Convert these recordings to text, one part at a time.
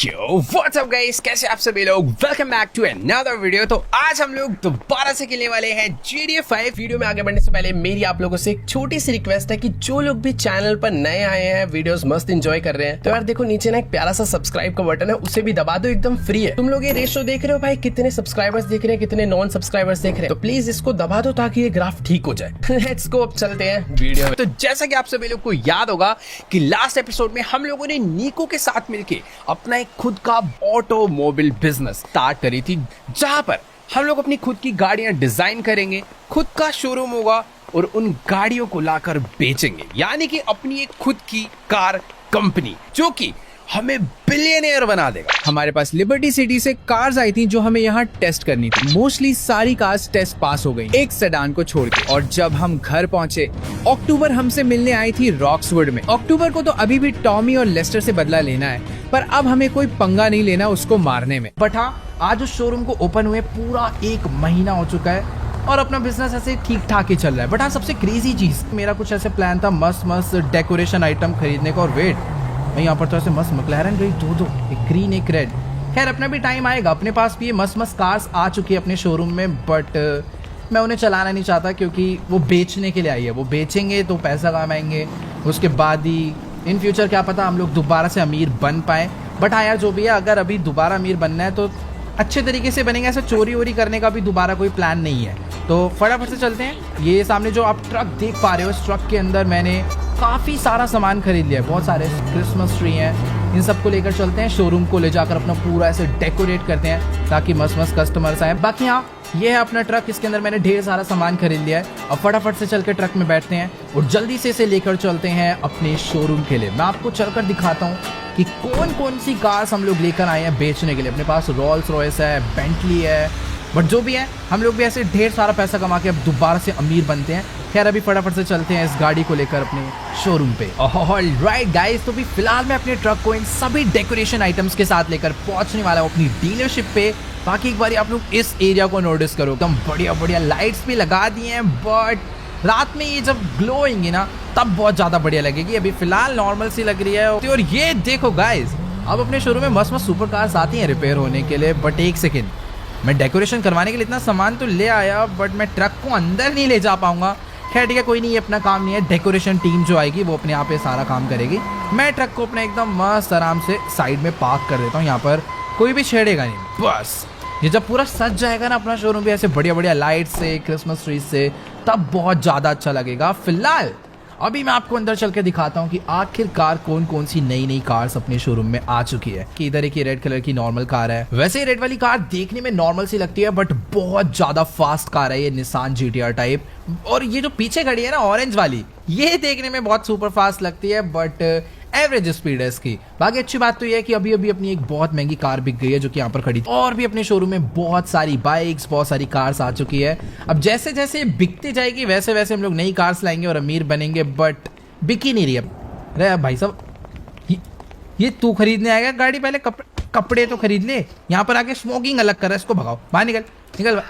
Yo, what's up guys? कैसे आप सभी लोग? Welcome back to another video. तो आज हम लोग दोबारा से खेलने वाले हैं GTA 5। वीडियो में आगे बढ़ने से पहले मेरी आप लोगों से एक छोटी सी रिक्वेस्ट है कि जो लोग भी चैनल पर नए आए हैं, वीडियोस मस्त एंजॉय कर रहे हैं, तो यार देखो नीचे ना एक प्यारा सा सब्सक्राइब का बटन है, उसे भी दबा दो, एकदम फ्री है। तुम लोग ये रेशो देख रहे हो भाई, कितने सब्सक्राइबर्स देख रहे हैं, कितने नॉन सब्सक्राइबर्स देख रहे हैं, तो प्लीज इसको दबा दो ताकि ये ग्राफ ठीक हो जाए। लेट्स गो, अब चलते हैं वीडियो में। तो जैसा कि आप सभी लोग को याद होगा कि लास्ट एपिसोड में हम लोगों ने नीको के साथ मिलके अपना एक खुद का ऑटोमोबाइल बिजनेस स्टार्ट करी थी, जहां पर हम लोग अपनी खुद की गाड़ियां डिजाइन करेंगे, खुद का शोरूम होगा और उन गाड़ियों को लाकर बेचेंगे, यानी कि अपनी एक खुद की कार कंपनी जो कि हमें बिलियनियर बना देगा। हमारे पास लिबर्टी सिटी से कार्स आई थी जो हमें यहाँ टेस्ट करनी थी। मोस्टली सारी कार्स टेस्ट पास हो गई, एक सेडान को छोड़ के। और जब हम घर पहुंचे, अक्टूबर हमसे मिलने आई थी रॉक्सवुड में। अक्टूबर को तो अभी भी टॉमी और लेस्टर से बदला लेना है, पर अब हमें कोई पंगा नहीं लेना उसको मारने में। बट हाँ, आज उस शोरूम को ओपन हुए पूरा 1 महीना हो चुका है और अपना बिजनेस ऐसे ठीक ठाक ही चल रहा है। बट हाँ, सबसे क्रेजी चीज, मेरा कुछ ऐसे प्लान था मस्त मस्त डेकोरेशन आइटम खरीदने का। और वेट, मैं यहाँ पर तो ऐसे मस्त मैक्लैरेन गई, दो एक ग्रीन एक रेड। खैर अपना भी टाइम आएगा, अपने पास भी ये मस्त मस्त कार्स आ चुकी है अपने शोरूम में, बट मैं उन्हें चलाना नहीं चाहता क्योंकि वो बेचने के लिए आई है। वो बेचेंगे तो पैसा कमाएंगे, उसके बाद ही इन फ्यूचर क्या पता हम लोग दोबारा से अमीर बन पाए। बट हाँ यार, जो भी है, अगर अभी दोबारा अमीर बनना है तो अच्छे तरीके से बनेंगे, ऐसा चोरी वोरी करने का भी दोबारा कोई प्लान नहीं है। तो फटाफट से चलते हैं। ये सामने जो आप ट्रक देख पा रहे हो, इस ट्रक के अंदर मैंने काफ़ी सारा सामान खरीद लिया है, बहुत सारे क्रिसमस ट्री हैं, इन सबको लेकर चलते हैं शोरूम को, ले जाकर अपना पूरा ऐसे डेकोरेट करते हैं ताकि मस्त मस्त कस्टमर्स आए। बाकी हाँ, ये है अपना ट्रक, इसके अंदर मैंने ढेर सारा सामान खरीद लिया है। अब फटाफट से चल के ट्रक में बैठते हैं और जल्दी से इसे लेकर चलते हैं अपने शोरूम के लिए। मैं आपको चलकर दिखाता हूँ कि कौन कौन सी कार्स हम लोग लेकर आए हैं बेचने के लिए। अपने पास रोल्स रॉयस है, बेंटली है, बट जो भी है हम लोग भी ऐसे ढेर सारा पैसा कमा के अब दोबारा से अमीर बनते हैं। खैर अभी फटाफट से चलते हैं इस गाड़ी को लेकर अपने शोरूम पे। ऑलराइट गाइस, तो भी फिलहाल मैं अपने ट्रक को इन सभी डेकोरेशन आइटम्स के साथ लेकर पहुंचने वाला हूँ अपनी डीलरशिप पे। बाकी एक बार आप लोग इस एरिया को नोटिस करो, एकदम बढ़िया बढ़िया लाइट्स भी लगा दिए हैं, बट रात में ये जब ग्लो होंगी ना तब बहुत ज़्यादा बढ़िया लगेगी। अभी फिलहाल नॉर्मल सी लग रही है। और ये देखो गाइस, अब अपने शोरूम में मस्त मस्त सुपर कार्स आती हैं रिपेयर होने के लिए। बट एक सेकेंड, मैं डेकोरेशन करवाने के लिए इतना सामान तो ले आया, बट मैं ट्रक को अंदर नहीं ले जा पाऊंगा। खैर ठीक है, कोई नहीं, ये अपना काम नहीं है। डेकोरेशन टीम जो आएगी वो अपने आप ये सारा काम करेगी। मैं ट्रक को अपने एकदम मस्त आराम से साइड में पार्क कर देता हूँ, यहाँ पर कोई भी छेड़ेगा नहीं। बस ये जब पूरा सज जाएगा ना अपना शोरूम भी ऐसे बढ़िया बढ़िया लाइट से, क्रिसमस ट्री से, तब बहुत ज़्यादा अच्छा लगेगा। फिलहाल अभी मैं आपको अंदर चल के दिखाता हूँ कि आखिरकार कौन कौन सी नई नई कार्स अपने शोरूम में आ चुकी है। कि इधर एक रेड कलर की नॉर्मल कार है। वैसे रेड वाली कार देखने में नॉर्मल सी लगती है, बट बहुत ज्यादा फास्ट कार है ये, निसान GTR टाइप। और ये जो पीछे खड़ी है ना ऑरेंज वाली, ये देखने में बहुत सुपर फास्ट लगती है, बट एवरेज स्पीड है इसकी। बाकी अच्छी बात तो ये है कि अभी अभी अपनी एक बहुत महंगी कार बिक गई है जो कि यहाँ पर खड़ी थी। और भी अपने शोरूम में बहुत सारी बाइक्स, बहुत सारी कार्स आ चुकी है। अब जैसे जैसे बिकती जाएगी वैसे वैसे हम लोग नई कार्स लाएंगे और अमीर बनेंगे, बट बिक ही नहीं रही अब। अरे भाई साहब, ये तू खरीदने आएगा गाड़ी? पहले कपड़े तो खरीद ले। यहाँ पर आके स्मोकिंग अलग कर रहा है, इसको भगाओ बाहर, निकल निकल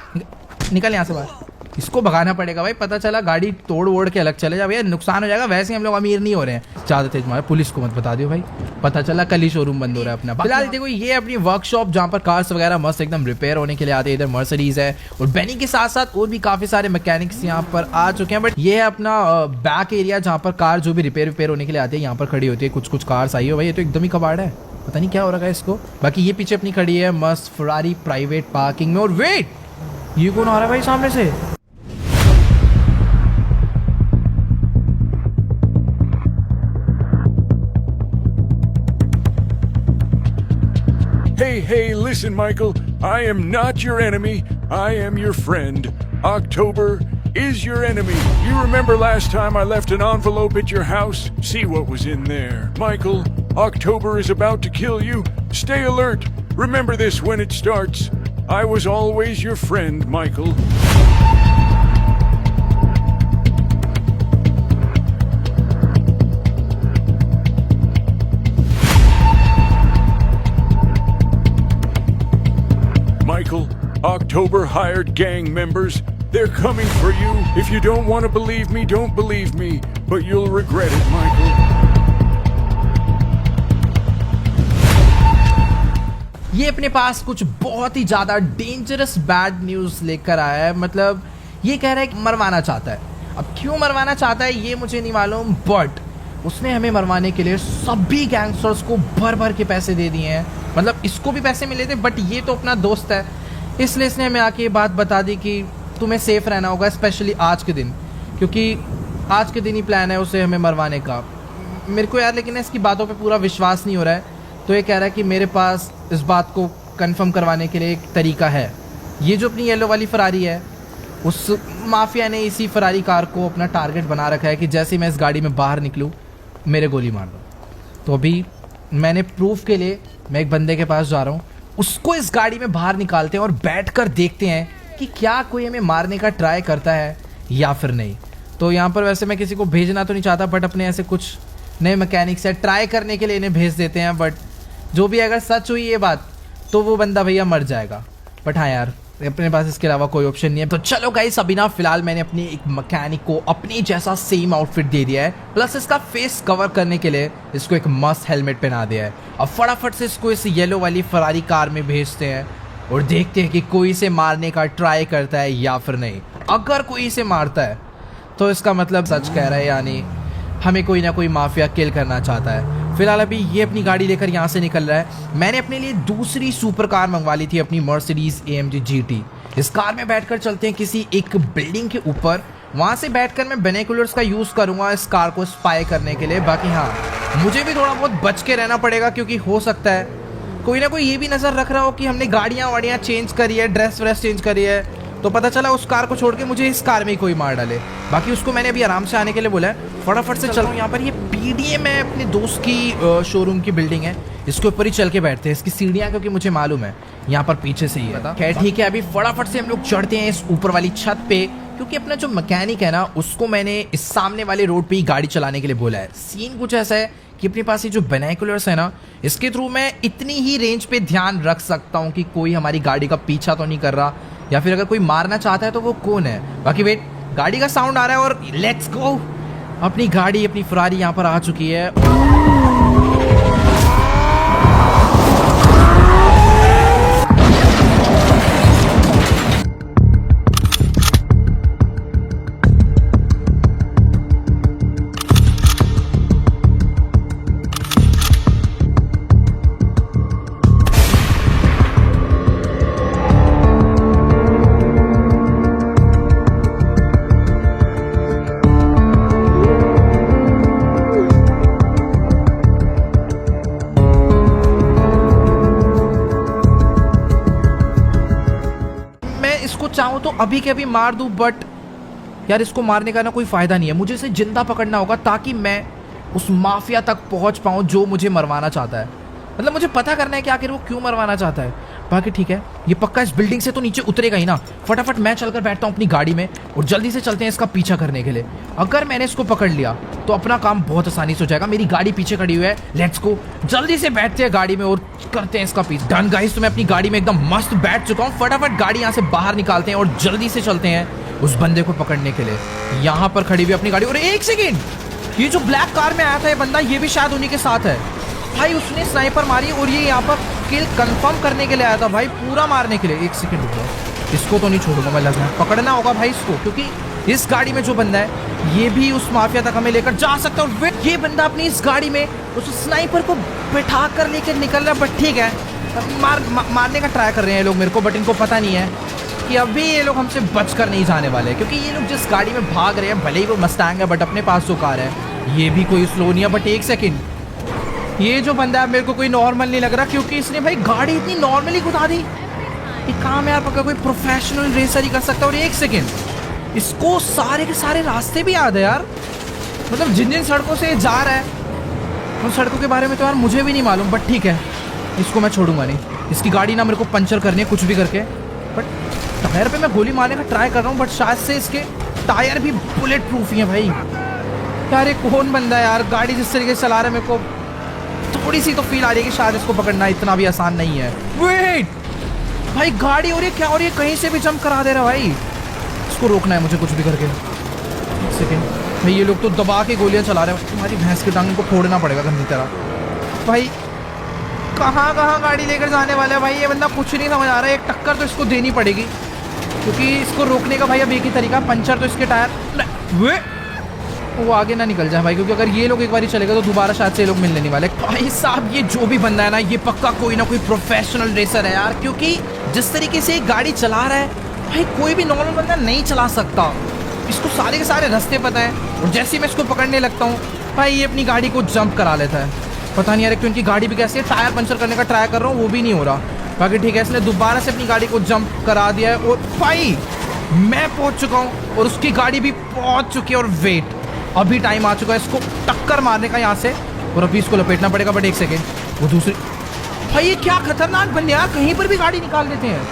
निकल यहाँ से बाहर। इसको भगाना पड़ेगा भाई, पता चला गाड़ी तोड़ वोड़ के अलग चले जा भैया, नुकसान हो जाएगा। वैसे ही हम लोग अमीर नहीं हो रहे हैं। ज्यादा तेज मारे, पुलिस को मत बता दियो भाई, पता चला कल ही शोरूम बंद हो रहा है अपना। फिलहाल देखो, ये अपनी वर्कशॉप जहाँ पर कार्स वगैरह मस्त एकदम रिपेयर होने के लिए आते हैं। इधर मर्सिडीज है और बेनी के साथ साथ और भी काफी सारे मैकेनिक्स यहाँ पर आ चुके हैं। बट ये है अपना बैक एरिया जहाँ पर कार जो भी रिपेयर होने के लिए आती है यहाँ पर खड़ी होती है। कुछ कार्स आई हो भाई, ये तो एकदम ही कबाड़ है, पता नहीं क्या हो रहा है इसको। बाकी ये पीछे अपनी खड़ी है मस्त फरारी प्राइवेट पार्किंग में। और वेट, ये कौन आ रहा है भाई सामने से? Hey, listen, Michael. I am not your enemy. I am your friend. October is your enemy. You remember last time I left an envelope at your house? See what was in there. Michael, October is about to kill you. Stay alert. Remember this when it starts. I was always your friend, Michael. Michael, October hired gang members. They're coming for you. If you don't want to believe me, don't believe me. But you'll regret it, Michael. ये अपने पास कुछ बहुत ही ज्यादा dangerous bad news लेकर आया है। मतलब ये कह रहा है कि मरवाना चाहता है। अब क्यों मरवाना चाहता है ये मुझे नहीं मालूम, बट उसने हमें मरवाने के लिए सभी गैंगस्टर्स को भर भर के पैसे दे दिए हैं। मतलब इसको भी पैसे मिले थे, बट ये तो अपना दोस्त है, इसलिए इसने हमें आके ये बात बता दी कि तुम्हें सेफ रहना होगा, स्पेशली आज के दिन, क्योंकि आज के दिन ही प्लान है उसे हमें मरवाने का। मेरे को यार लेकिन इसकी बातों पे पूरा विश्वास नहीं हो रहा है, तो ये कह रहा है कि मेरे पास इस बात को कंफर्म करवाने के लिए एक तरीका है। ये जो अपनी येलो वाली फरारी है, उस माफिया ने इसी फरारी कार को अपना टारगेट बना रखा है कि जैसे ही मैं इस गाड़ी में बाहर निकलूँ मेरे गोली मार दो। तो अभी मैंने प्रूफ के लिए मैं एक बंदे के पास जा रहा हूँ, उसको इस गाड़ी में बाहर निकालते हैं और बैठकर देखते हैं कि क्या कोई हमें मारने का ट्राई करता है या फिर नहीं। तो यहाँ पर वैसे मैं किसी को भेजना तो नहीं चाहता, बट अपने ऐसे कुछ नए मैकेनिक्स है, ट्राई करने के लिए इन्हें भेज देते हैं। बट जो भी अगर सच हुई ये बात तो वो बंदा भैया मर जाएगा। बट हाँ यार, अपने पास इसके अलावा कोई ऑप्शन नहीं है। तो चलो गाइस, अभी ना फिलहाल मैंने अपनी एक मैकेनिक को अपने जैसा सेम आउटफिट दे दिया है, प्लस इसका फेस कवर करने के लिए इसको एक मस्त हेलमेट पहना दिया है। अब फटाफट से इसको इस येलो वाली फरारी कार में भेजते हैं और देखते हैं कि कोई इसे मारने का ट्राई करता है या फिर नहीं। अगर कोई इसे मारता है तो इसका मतलब सच कह रहा है, यानी हमें कोई ना कोई माफिया किल करना चाहता है। फिलहाल अभी ये अपनी गाड़ी लेकर यहाँ से निकल रहा है। मैंने अपने लिए दूसरी सुपर कार मंगवा ली थी, अपनी मर्सिडीज AMG GT। इस कार में बैठकर चलते हैं किसी एक बिल्डिंग के ऊपर, वहाँ से बैठकर मैं बाइनोकुलर्स का यूज़ करूँगा इस कार को स्पाई करने के लिए। बाकी हाँ, मुझे भी थोड़ा बहुत बच के रहना पड़ेगा, क्योंकि हो सकता है कोई ना कोई ये भी नज़र रख रहा हो कि हमने गाड़ियाँ वाड़ियाँ चेंज करी है, ड्रेस व्रेस चेंज करी है, तो पता चला उस कार को छोड़ के मुझे इस कार में ही कोई मार डाले। बाकी उसको मैंने अभी आराम से आने के लिए बोला है। फटाफट से चल रहा हूँ। यहाँ पर ये PDM है, अपने दोस्त की शोरूम की बिल्डिंग है, इसके ऊपर ही चल के बैठते हैं। इसकी सीढ़ियाँ क्योंकि मुझे मालूम है यहाँ पर पीछे से ही है। खैर ठीक है, अभी फटाफट से हम लोग चढ़ते हैं इस ऊपर वाली छत पे, क्योंकि अपना जो मैकेनिक है ना, उसको मैंने इस सामने वाले रोड पे ही गाड़ी चलाने के लिए बोला है। सीन कुछ ऐसा है कि अपने पास ये जो बाइनोकुलर्स है ना, इसके थ्रू मैं इतनी ही रेंज पे ध्यान रख सकता हूँ कि कोई हमारी गाड़ी का पीछा तो नहीं कर रहा, या फिर अगर कोई मारना चाहता है तो वो कौन है। बाकी वेट, गाड़ी का साउंड आ रहा है और लेट्स गो। अपनी गाड़ी, अपनी फरारी यहाँ पर आ चुकी है। चाहूँ तो अभी के अभी मार दूं, बट यार इसको मारने का ना कोई फायदा नहीं है। मुझे इसे जिंदा पकड़ना होगा ताकि मैं उस माफिया तक पहुंच पाऊं जो मुझे मरवाना चाहता है। मतलब मुझे पता करना है कि आखिर वो क्यों मरवाना चाहता है। बाकी ठीक है, ये पक्का इस बिल्डिंग से तो नीचे उतरेगा ही ना। फटाफट मैं चलकर बैठता हूँ अपनी गाड़ी में और जल्दी से चलते हैं इसका पीछा करने के लिए। अगर मैंने इसको पकड़ लिया तो अपना काम बहुत आसानी से हो जाएगा। मेरी गाड़ी पीछे खड़ी हुई है, लेट्स गो। जल्दी से बैठते हैं गाड़ी में और करते हैं इसका पीछा। डन गाइस, तो मैं अपनी गाड़ी में एकदम मस्त बैठ चुका हूँ। फटाफट गाड़ी यहाँ से बाहर निकालते हैं और जल्दी से चलते हैं उस बंदे को पकड़ने के लिए। यहाँ पर खड़ी हुई अपनी गाड़ी, और एक सेकेंड, ये जो ब्लैक कार में आया था ये बंदा, ये भी शायद उन्हीं के साथ है भाई। उसने स्नाइपर मारी और ये यहाँ पर किल कंफर्म करने के लिए आया था भाई, पूरा मारने के लिए। एक सेकंड रुको, इसको तो नहीं छोड़ूंगा मैं, लग रहा है पकड़ना होगा भाई इसको, क्योंकि इस गाड़ी में जो बंदा है ये भी उस माफिया तक हमें लेकर जा सकता है। और ये बंदा अपनी इस गाड़ी में उस स्नाइपर को बैठा कर लेकर निकल रहा है। बट ठीक है, मारने का ट्राई कर रहे हैं लोग मेरे को, बट इनको पता नहीं है कि अभी ये लोग हमसे बच कर नहीं जाने वाले, क्योंकि ये लोग जिस गाड़ी में भाग रहे हैं, भले ही वो मस्टैंग है, बट अपने पास जो कार है ये भी कोई स्लो नहीं है। बट एक सेकेंड, ये जो बंदा है मेरे को कोई नॉर्मल नहीं लग रहा, क्योंकि इसने भाई गाड़ी इतनी नॉर्मली घुमा दी। ये काम यार पक्का कोई प्रोफेशनल रेसर ही कर सकता है। और एक सेकेंड, इसको सारे के सारे रास्ते भी याद है यार। मतलब जिन जिन सड़कों से जा रहा है उन सड़कों के बारे में तो यार मुझे भी नहीं मालूम, बट ठीक है, इसको मैं छोड़ूंगा नहीं। इसकी गाड़ी ना मेरे को पंचर करनी है कुछ भी करके। बट टायर पे मैं गोली मारने का ट्राई कर रहा हूँ, बट शायद से इसके टायर भी बुलेट प्रूफ ही है भाई। यार ये कौन बंदा है यार, गाड़ी जिस तरीके से चला रहा है मेरे को थोड़ी सी तो फील आ रही है कि शायद इसको पकड़ना इतना भी आसान नहीं है। वेट भाई, गाड़ी और ये क्या, और ये कहीं से भी जंप करा दे रहा भाई। इसको रोकना है मुझे कुछ भी करके। एक सेकेंड भाई, ये लोग तो दबा के गोलियां चला रहे हैं। तुम्हारी भैंस की टांग को फोड़ना पड़ेगा गंदी तरह भाई। कहाँ कहाँ गाड़ी लेकर जाने वाला है भाई, ये बंदा कुछ नहीं समझ आ रहा है। एक टक्कर तो इसको देनी पड़ेगी, क्योंकि इसको रोकने का भाई अब एक ही तरीका, पंचर तो इसके टायर वे वो आगे ना निकल जाए भाई, क्योंकि अगर ये लोग एक बार चलेगा तो दोबारा शायद से ये लोग मिलने नहीं वाले। भाई साहब ये जो भी बंदा है ना, ये पक्का कोई ना कोई प्रोफेशनल रेसर है यार, क्योंकि जिस तरीके से गाड़ी चला रहा है भाई कोई भी नॉर्मल बंदा नहीं चला सकता। इसको सारे के सारे रास्ते पता है, और जैसे ही मैं इसको पकड़ने लगता हूँ भाई ये अपनी गाड़ी को जंप करा लेता है। पता नहीं यार एक तो इनकी गाड़ी भी कैसी है, टायर पंचर करने का ट्राई कर रहा हूँ वो भी नहीं हो रहा। बाकी ठीक है, इसने दोबारा से अपनी गाड़ी को जंप करा दिया है, और भाई मैं पहुंच चुका हूँ और उसकी गाड़ी भी पहुंच चुकी है। और वेट, अभी टाइम आ चुका है इसको टक्कर मारने का यहाँ से, और अभी इसको लपेटना पड़ेगा। बट एक सेकेंड, वो दूसरी, भाई ये क्या खतरनाक बंदे यार, कहीं पर भी गाड़ी निकाल देते हैं।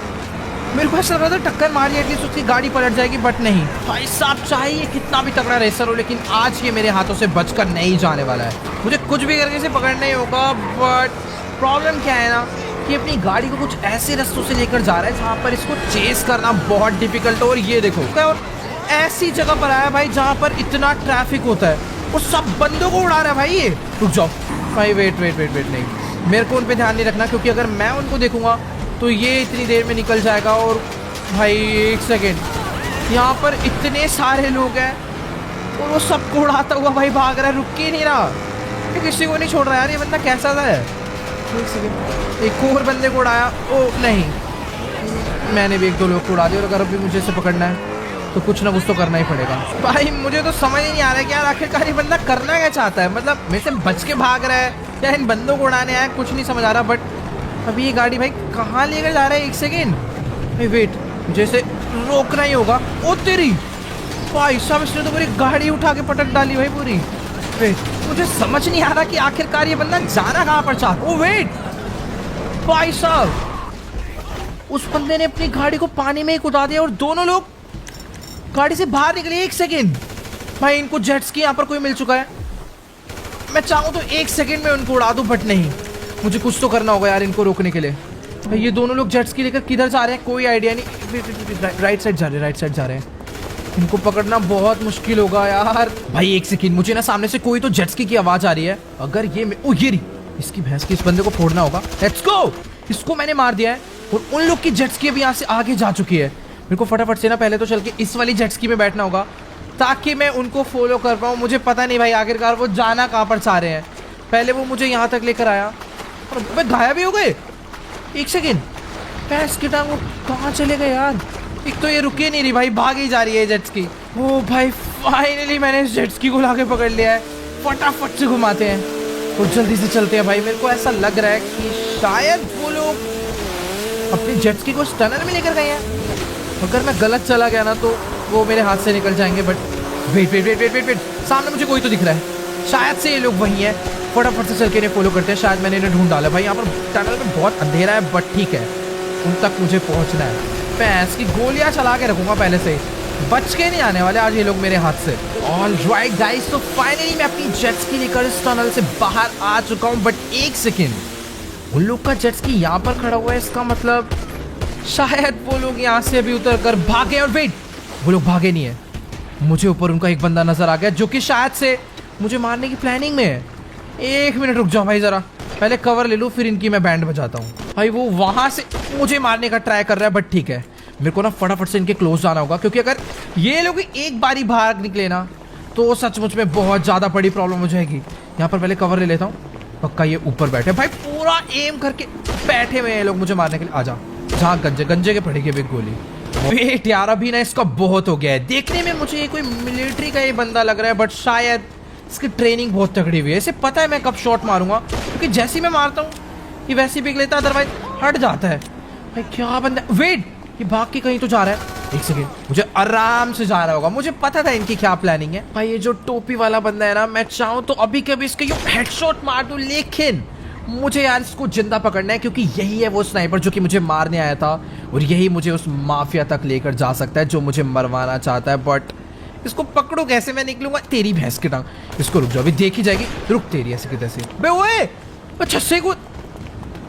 मेरे को ऐसा लग रहा था टक्कर मार लिया एटलीस्ट उसकी गाड़ी पलट जाएगी, बट नहीं। भाई साहब चाहे ये कितना भी तगड़ा रेसर हो, लेकिन आज ये मेरे हाथों से बचकर नहीं जाने वाला है। मुझे कुछ भी करके इसे पकड़ना ही होगा। बट प्रॉब्लम क्या है ना कि अपनी गाड़ी को कुछ ऐसे रास्तों से लेकर जा रहा है जहाँ पर इसको चेस करना बहुत डिफिकल्ट है। और ये देखो, और ऐसी जगह पर आया भाई जहाँ पर इतना ट्रैफिक होता है, और सब बंदों को उड़ा रहा है भाई। ये रुक जाओ भाई, वेट वेट वेट वेट, नहीं मेरे को उन पर ध्यान नहीं रखना, क्योंकि अगर मैं उनको देखूंगा तो ये इतनी देर में निकल जाएगा। और भाई एक सेकेंड, यहाँ पर इतने सारे लोग हैं और वो सबको उड़ाता हुआ भाई भाग रहा है, रुक के नहीं रहा, ये किसी को नहीं छोड़ रहा यार। ये बंदा कैसा था है? एक सेकेंड, एक और बंदे को उड़ाया, ओ नहीं, मैंने भी एक दो लोग को उड़ा दिया। और अगर अभी मुझे इसे पकड़ना है तो कुछ ना कुछ तो करना ही पड़ेगा। भाई मुझे तो समझ ही नहीं आ रहा है कि यार आखिरकार ये बंदा करना क्या चाहता है, मतलब मेरे से बच के भाग रहा है या इन बंदों को उड़ाने आया, कुछ नहीं समझ आ रहा। बट अभी ये गाड़ी भाई कहाँ लेकर जा रहा है? एक सेकेंड भाई वेट, जैसे रोकना ही होगा। ओ तेरी भाई साहब, इसने तो पूरी गाड़ी उठा के पटक डाली भाई पूरी। वेट, मुझे समझ नहीं आ रहा कि आखिरकार ये बंदा जाना कहाँ पर चाहता। ओ वेट भाई साहब, उस बंदे ने अपनी गाड़ी को पानी में ही कूदा दिया और दोनों लोग गाड़ी से बाहर निकले। एक सेकेंड भाई, इनको जेट्स की यहाँ पर कोई मिल चुका है। मैं चाहूँ तो एक सेकेंड में उनको उड़ा दूँ, बट नहीं, मुझे कुछ तो करना होगा यार इनको रोकने के लिए। भाई ये दोनों लोग जेट्स की लेकर किधर जा रहे हैं कोई आइडिया नहीं। राइट साइड जा रहे हैं, राइट साइड जा रहे हैं। इनको पकड़ना बहुत मुश्किल होगा यार। भाई एक सेकेंड, मुझे ना सामने से कोई तो जेट्स की आवाज आ रही है। अगर ये ओ ये रही, इसकी भैंस की, इस बंदे को फोड़ना होगा। लेट्स गो, इसको मैंने मार दिया है और उन लोग की जेट्स की अभी यहाँ से आगे जा चुकी है। मेरे को फटाफट से ना पहले तो चल के इस वाली जेट्स की में बैठना होगा ताकि मैं उनको फॉलो कर पाऊँ। मुझे पता नहीं भाई आखिरकार वो जाना कहाँ पर चाह रहे हैं। पहले वो मुझे यहाँ तक लेकर आया और मैं गायब भी हो गए। एक सेकेंड, भैंस की टांग, वो कहाँ चले गए यार? एक तो ये रुके नहीं रही भाई, भाग ही जा रही है जेट्स की। ओ भाई फाइनली मैंने इस जेट्स की को लाके पकड़ लिया है। फटाफट से घुमाते हैं और जल्दी से चलते हैं। भाई मेरे को ऐसा लग रहा है कि शायद वो लोग अपनी जेट्स की को टनल में लेकर गए हैं। अगर मैं गलत चला गया ना तो वो मेरे हाथ से निकल जाएंगे। But wait wait wait wait wait wait, सामने मुझे कोई तो दिख रहा है, शायद से ये लोग वही हैं। फटाफट से चल के इन्हें फॉलो करते हैं, शायद मैंने इन्हें ढूंढ डाला। भाई यहाँ पर टनल में बहुत अंधेरा है, बट ठीक है, उन तक मुझे पहुँचना है। भैंस की गोलियां चला के रखूंगा पहले से, बच के नहीं आने वाले आज ये लोग मेरे हाथ से। ऑलराइट गाइस, तो फाइनली मैं अपनी जेट्स की लेकर इस टनल से बाहर आ चुका हूँ। बट एक सेकेंड, उन लोग का जेट्स की यहाँ पर खड़ा हुआ है, इसका मतलब शायद वो लोग यहाँ से अभी उतर कर भागे। और वेट, वो लोग भागे नहीं है, मुझे ऊपर उनका एक बंदा नजर आ गया जो कि शायद से मुझे मारने की प्लानिंग में है। एक मिनट रुक जाओ भाई, जरा पहले कवर ले लूँ, फिर इनकी मैं बैंड बजाता हूँ। भाई वो वहां से मुझे मारने का ट्राई कर रहा है, बट ठीक है, मेरे को ना फटाफट से इनके क्लोज जाना होगा, क्योंकि अगर ये लोग एक बारी बाहर निकले ना तो सचमुच में बहुत ज्यादा बड़ी प्रॉब्लम हो जाएगी। यहाँ पर पहले कवर ले लेता हूँ, पक्का ये ऊपर बैठे भाई, पूरा एम करके बैठे हुए हैं लोग मुझे मारने के लिए। आजा, जहाँ गंजे गंजे के पड़ेगी एक गोली। वेट यार, अभी ना इसका बहुत हो गया है। देखने में मुझे कोई मिलिट्री का ये बंदा लग रहा है, बट शायद इसकी ट्रेनिंग बहुत तगड़ी हुई है। इसे पता है मैं कब शॉट मारूंगा, क्योंकि जैसे ही मैं मारता हूँ ये वैसे ही पिघ लेता है, अदरवाइज हट जाता है। भाई क्या बंदा, वेट, ये भाग के कहीं तो जा रहा है। एक सेकेंड, मुझे आराम से जा रहा होगा, मुझे पता था इनकी क्या प्लानिंग है। भाई ये जो टोपी वाला बंदा है ना, मैं चाहूँ तो अभी कभी इसके हेडशॉट मार दूं, लेकिन मुझे यार इसको जिंदा पकड़ना है, क्योंकि यही है वो स्नाइपर जो कि मुझे मारने आया था, और यही मुझे उस माफिया तक लेकर जा सकता है जो मुझे मरवाना चाहता है। बट इसको पकड़ो कैसे? मैं निकलूंगा तेरी भैंस की टांग। इसको रुक जाओ, अभी देखी जाएगी। रुक तेरी ऐसे की तैसे। बे ओए, अच्छा से को,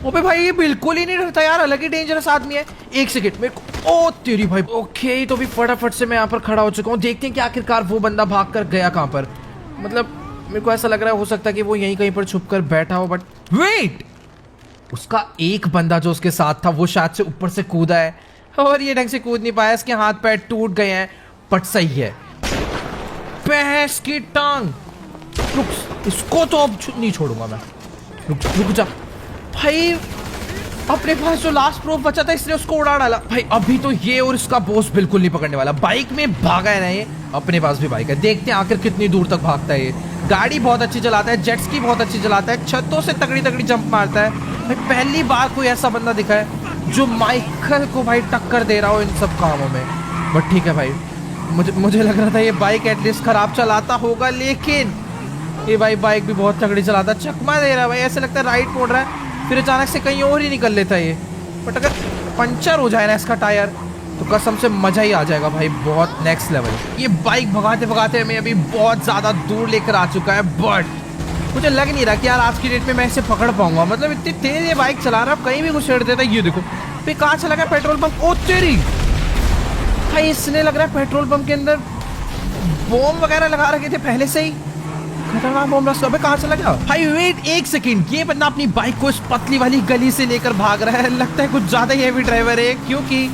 ओबे भाई ये बिल्कुल ही नहीं डरता यार, अलग ही डेंजरस आदमी है। एक सेकेंड, मेरे को, ओ तेरी भाई। ओके, तो भी फटाफट से मैं यहाँ पर खड़ा हो चुका हूँ। देखते हैं कि आखिरकार वो बंदा भाग कर गया कहाँ पर। मतलब मेरे को ऐसा लग रहा है हो सकता है कि वो यहीं कहीं पर छुप कर बैठा हो। बट वेट, उसका एक बंदा जो उसके साथ था वो शायद से ऊपर से कूदा है और ये ढंग से कूद नहीं पाया, इसके हाथ पैर टूट गए हैं, बट सही है। भैंस की टांग, रुक, इसको तो अब नहीं छोड़ूंगा मैं। रुक जा भाई, अपने पास जो लास्ट प्रूफ बचा था इसने उसको उड़ा डाला भाई। अभी तो ये और इसका बॉस बिल्कुल नहीं पकड़ने वाला। बाइक में भागा है ना ये, अपने पास भी बाइक है, देखते हैं आखिर कितनी दूर तक भागता है ये। गाड़ी बहुत अच्छी चलाता है, जेट्स की बहुत अच्छी चलाता है, छतों से तगड़ी तगड़ी जंप मारता है भाई। पहली बार कोई ऐसा बंदा दिखा है जो माइकल को भाई टक्कर दे रहा हो इन सब कामों में। बट ठीक है भाई, मुझे लग रहा था ये बाइक एटलीस्ट खराब चलाता होगा, लेकिन ये भाई बाइक भी बहुत तगड़ी चलाता है। चकमा दे रहा है भाई, ऐसे लगता है राइट मोड़ रहा है, फिर अचानक से कहीं और ही निकल लेता है ये। बट अगर पंचर हो जाए ना इसका टायर तो कसम से मजा ही आ जाएगा भाई, बहुत नेक्स्ट लेवल। ये बाइक भगाते भगाते हमें अभी बहुत ज़्यादा दूर लेकर आ चुका है, बट मुझे लग नहीं रहा कि यार आज की डेट में मैं इसे पकड़ पाऊंगा। मतलब इतनी तेज ये बाइक चला रहा है, कहीं भी घुसेड़ देता है। ये देखो फिर कहाँ चला गया पेट्रोल पंप, ओ तेरी भाई, इसने लग रहा है पेट्रोल पंप के अंदर बॉम्ब वगैरह लगा रखे थे पहले से ही। खतरनाक बॉम्ब रास्ता, अबे कहाँ चला गया भाई? वेट एक सेकंड, ये बंदा अपनी बाइक को इस पतली वाली गली से लेकर भाग रहा है। लगता है कुछ ज्यादा ही हेवी ड्राइवर है, क्योंकि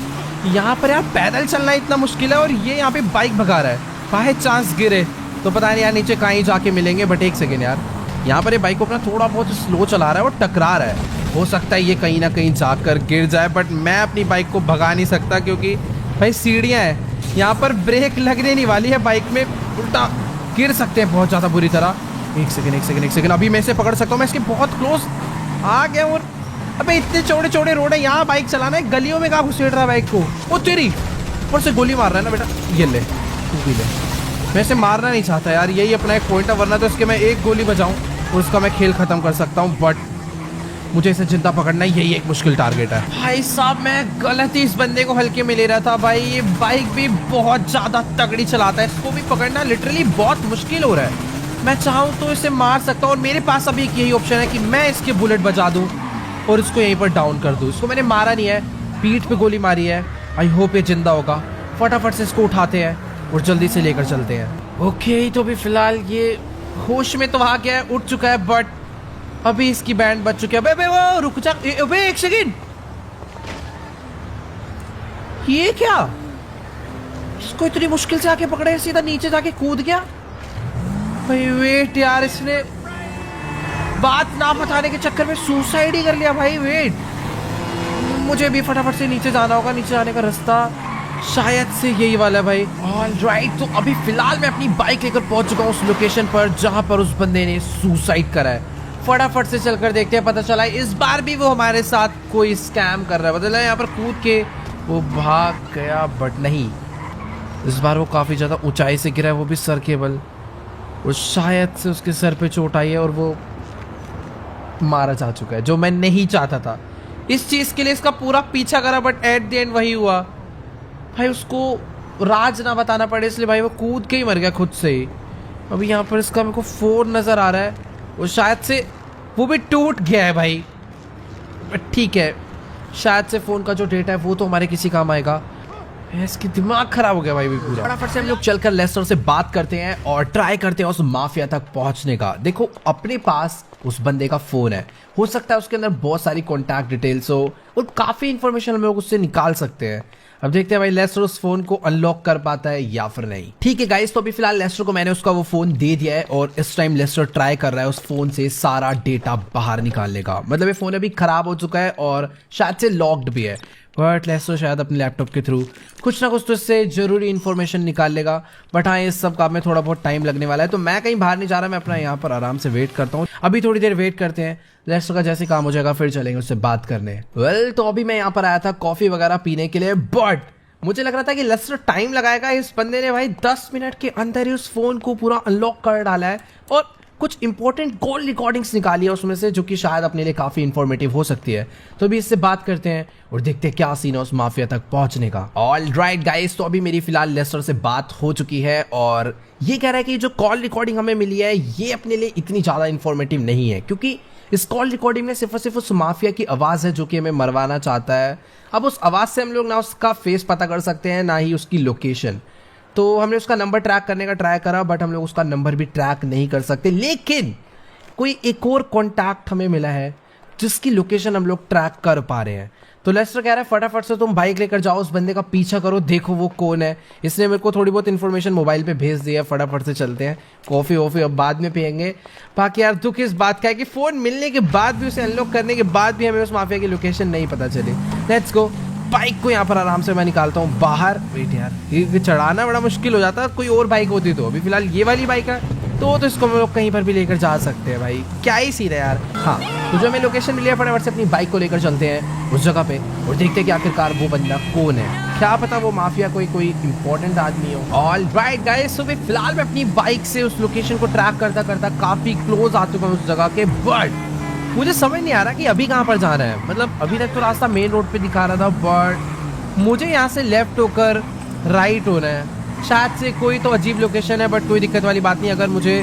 यहाँ पर यार पैदल चलना इतना मुश्किल है और ये यहाँ पे बाइक भगा रहा है। बाय चांस गिरे तो पता नहीं यार नीचे कहीं जाके मिलेंगे। बट एक सेकेंड यार, यहाँ पर ये बाइक को अपना थोड़ा बहुत स्लो चला रहा है और टकरा रहा है। हो सकता है ये कहीं ना कहीं जाकर गिर जाए, बट मैं अपनी बाइक को भगा नहीं सकता क्योंकि भाई सीढ़ियाँ हैं, यहाँ पर ब्रेक लगने नहीं वाली है बाइक में, उल्टा गिर सकते हैं बहुत ज़्यादा बुरी तरह। एक सेकंड, अभी मैं इसे पकड़ सकता हूँ, मैं इसके बहुत क्लोज आ गया। और अबे इतने चौड़े चौड़े रोड है, यहाँ बाइक चलाना है, गलियों में कहाँ घुसेड़ रहा है बाइक को? ओ तेरी, ऊपर से गोली मार रहा है ना बेटा, ये ले तू भी ले। मैं इसे मारना नहीं चाहता यार, यही अपना एक पॉइंट है, वरना तो इसके मैं एक गोली बजाऊँ और उसका मैं खेल खत्म कर सकता हूँ। बट मुझे इसे जिंदा पकड़ना है, यही एक मुश्किल टारगेट है। भाई साहब मैं गलत ही इस बंदे को हल्के में ले रहा था भाई, ये बाइक भी बहुत ज्यादा तगड़ी चलाता है, इसको भी पकड़ना लिटरली बहुत मुश्किल हो रहा है। मैं चाहूँ तो इसे मार सकता हूँ और मेरे पास अभी एक यही ऑप्शन है कि मैं इसके बुलेट बजा दूँ और इसको यहीं पर डाउन कर दूँ। इसको मैंने मारा नहीं है, पीठ पे गोली मारी है। आई होप ये जिंदा होगा। फटाफट से इसको उठाते हैं और जल्दी से लेकर चलते हैं। ओके, तो अभी फिलहाल ये होश में तो आ गया है, उठ चुका है, बट अभी इसकी बैंड बच चुकी है। अबे वो रुक जा, अबे एक सेकंड, ये क्या? इसको इतनी मुश्किल से आके पकड़े, सीधा नीचे जाके कूद गया भाई। वेट यार, इसने बात ना बताने के चक्कर में सुसाइड ही कर लिया भाई। वेट, मुझे भी फटाफट से नीचे जाना होगा। नीचे जाने का रास्ता शायद से यही वाला है भाई। ऑलराइट, तो अभी फिलहाल मैं अपनी बाइक लेकर पहुंच चुका हूँ उस लोकेशन पर जहां पर उस बंदे ने सुसाइड करा है। फटाफट से चलकर देखते हैं, पता चला इस बार भी वो हमारे साथ कोई स्कैम कर रहा है। मतलब यहाँ पर कूद के वो भाग गया, बट नहीं, इस बार वो काफ़ी ज़्यादा ऊंचाई से गिरा है, वो भी सर केबल, और शायद से उसके सर पे चोट आई है और वो मारा जा चुका है, जो मैं नहीं चाहता था। इस चीज़ के लिए इसका पूरा पीछा करा, बट एट द एंड वही हुआ भाई। उसको राज ना बताना पड़े इसलिए भाई वो कूद के ही मर गया खुद से ही। अभी यहाँ पर इसका मेरे को फोन नज़र आ रहा है, वो शायद से वो भी टूट गया है भाई। ठीक है, शायद से फ़ोन का जो डेटा है वो तो हमारे किसी काम आएगा। इसकी दिमाग खराब हो गया भाई भी पूरा। फटाफट से हम लोग चलकर लेस्टर से बात करते हैं और ट्राई करते हैं उस माफिया तक पहुंचने का। देखो अपने पास उस बंदे का फ़ोन है, हो सकता है उसके अंदर बहुत सारी कॉन्टैक्ट डिटेल्स हो और काफ़ी इन्फॉर्मेशन हम लोग उससे निकाल सकते हैं। अब देखते हैं भाई लेस्टर उस फोन को अनलॉक कर पाता है या फिर नहीं। ठीक है गाइस, तो अभी फिलहाल लेस्टर को मैंने उसका वो फोन दे दिया है और इस टाइम लेस्टर ट्राई कर रहा है उस फोन से सारा डेटा बाहर निकालने का। मतलब ये फोन अभी खराब हो चुका है और शायद से लॉक्ड भी है, बट लेस्टर शायद अपने लैपटॉप के थ्रू कुछ ना कुछ तो इससे जरूरी इन्फॉर्मेशन निकाल लेगा। बट हाँ, इस सब काम में थोड़ा बहुत टाइम लगने वाला है, तो मैं कहीं बाहर नहीं जा रहा, मैं अपना यहाँ पर आराम से वेट करता हूँ। अभी थोड़ी देर वेट करते हैं, लेस्टर का जैसे काम हो जाएगा फिर चलेंगे उससे बात करने। वेल, तो अभी मैं यहाँ पर आया था कॉफी वगैरह पीने के लिए, बट मुझे लग रहा था कि लेस्टर टाइम लगाएगा। इस बंदे ने भाई 10 मिनट के अंदर ही उस फोन को पूरा अनलॉक कर डाला है और कुछ इंपॉर्टेंट कॉल रिकॉर्डिंग्स निकाली है उसमें से, जो कि शायद अपने लिए काफी इंफॉर्मेटिव हो सकती है। तो अभी इससे बात करते हैं और देखते हैं क्या सीन है उस माफिया तक पहुंचने का। ऑलराइट गाइस, तो अभी मेरी फिलहाल लेस्टर से बात हो चुकी है और ये कह रहा है कि जो कॉल रिकॉर्डिंग हमें मिली है ये अपने लिए इतनी ज्यादा इंफॉर्मेटिव नहीं है, क्योंकि इस कॉल रिकॉर्डिंग में सिर्फ और सिर्फ उस माफिया की आवाज़ है जो कि हमें मरवाना चाहता है। अब उस आवाज़ से हम लोग ना उसका फेस पता कर सकते हैं ना ही उसकी लोकेशन। तो हमने उसका नंबर ट्रैक करने का ट्राई करा, बट हम लोग उसका नंबर भी ट्रैक नहीं कर सकते। लेकिन कोई एक और कॉन्टैक्ट हमें मिला है जिसकी लोकेशन हम लोग ट्रैक कर पा रहे हैं। तो लेस्टर कह रहा है फटाफट से तुम बाइक लेकर जाओ, उस बंदे का पीछा करो, देखो वो कौन है। इसने मेरे को थोड़ी बहुत इन्फॉर्मेशन मोबाइल पे भेज दी है, फटाफट से चलते हैं। कॉफी वॉफी अब बाद में पियेंगे। बाकी यार दुख इस बात का है कि फोन मिलने के बाद भी, उसे अनलॉक करने के बाद भी हमें उस माफिया की लोकेशन नहीं पता चली। Let's go. बाइक को यहाँ पर आराम से मैं निकालता हूँ बाहर। वेट यार, ये चढ़ाना बड़ा मुश्किल हो जाता है, कोई और बाइक होती तो। अभी फिलहाल ये वाली बाइक है तो इसको हम लोग कहीं पर भी लेकर जा सकते हैं भाई। क्या ही सीन है यार। हाँ, तो जो हमें लोकेशन मिली है फटाफट से अपनी बाइक को लेकर चलते हैं उस जगह पे और देखते हैं कि आखिरकार वो बंदा कौन है। क्या पता वो माफिया कोई इंपॉर्टेंट आदमी हो। ऑल राइट गाइस, तो फिलहाल मैं अपनी बाइक से उस लोकेशन को ट्रैक करता करता काफी क्लोज आ चुका हूँ उस जगह के। बट मुझे समझ नहीं आ रहा कि अभी कहाँ पर जाना है। मतलब अभी तक तो रास्ता मेन रोड पे दिखा रहा था, बट मुझे यहाँ से लेफ्ट होकर राइट होना है। शायद से कोई तो अजीब लोकेशन है, बट कोई दिक्कत वाली बात नहीं। अगर मुझे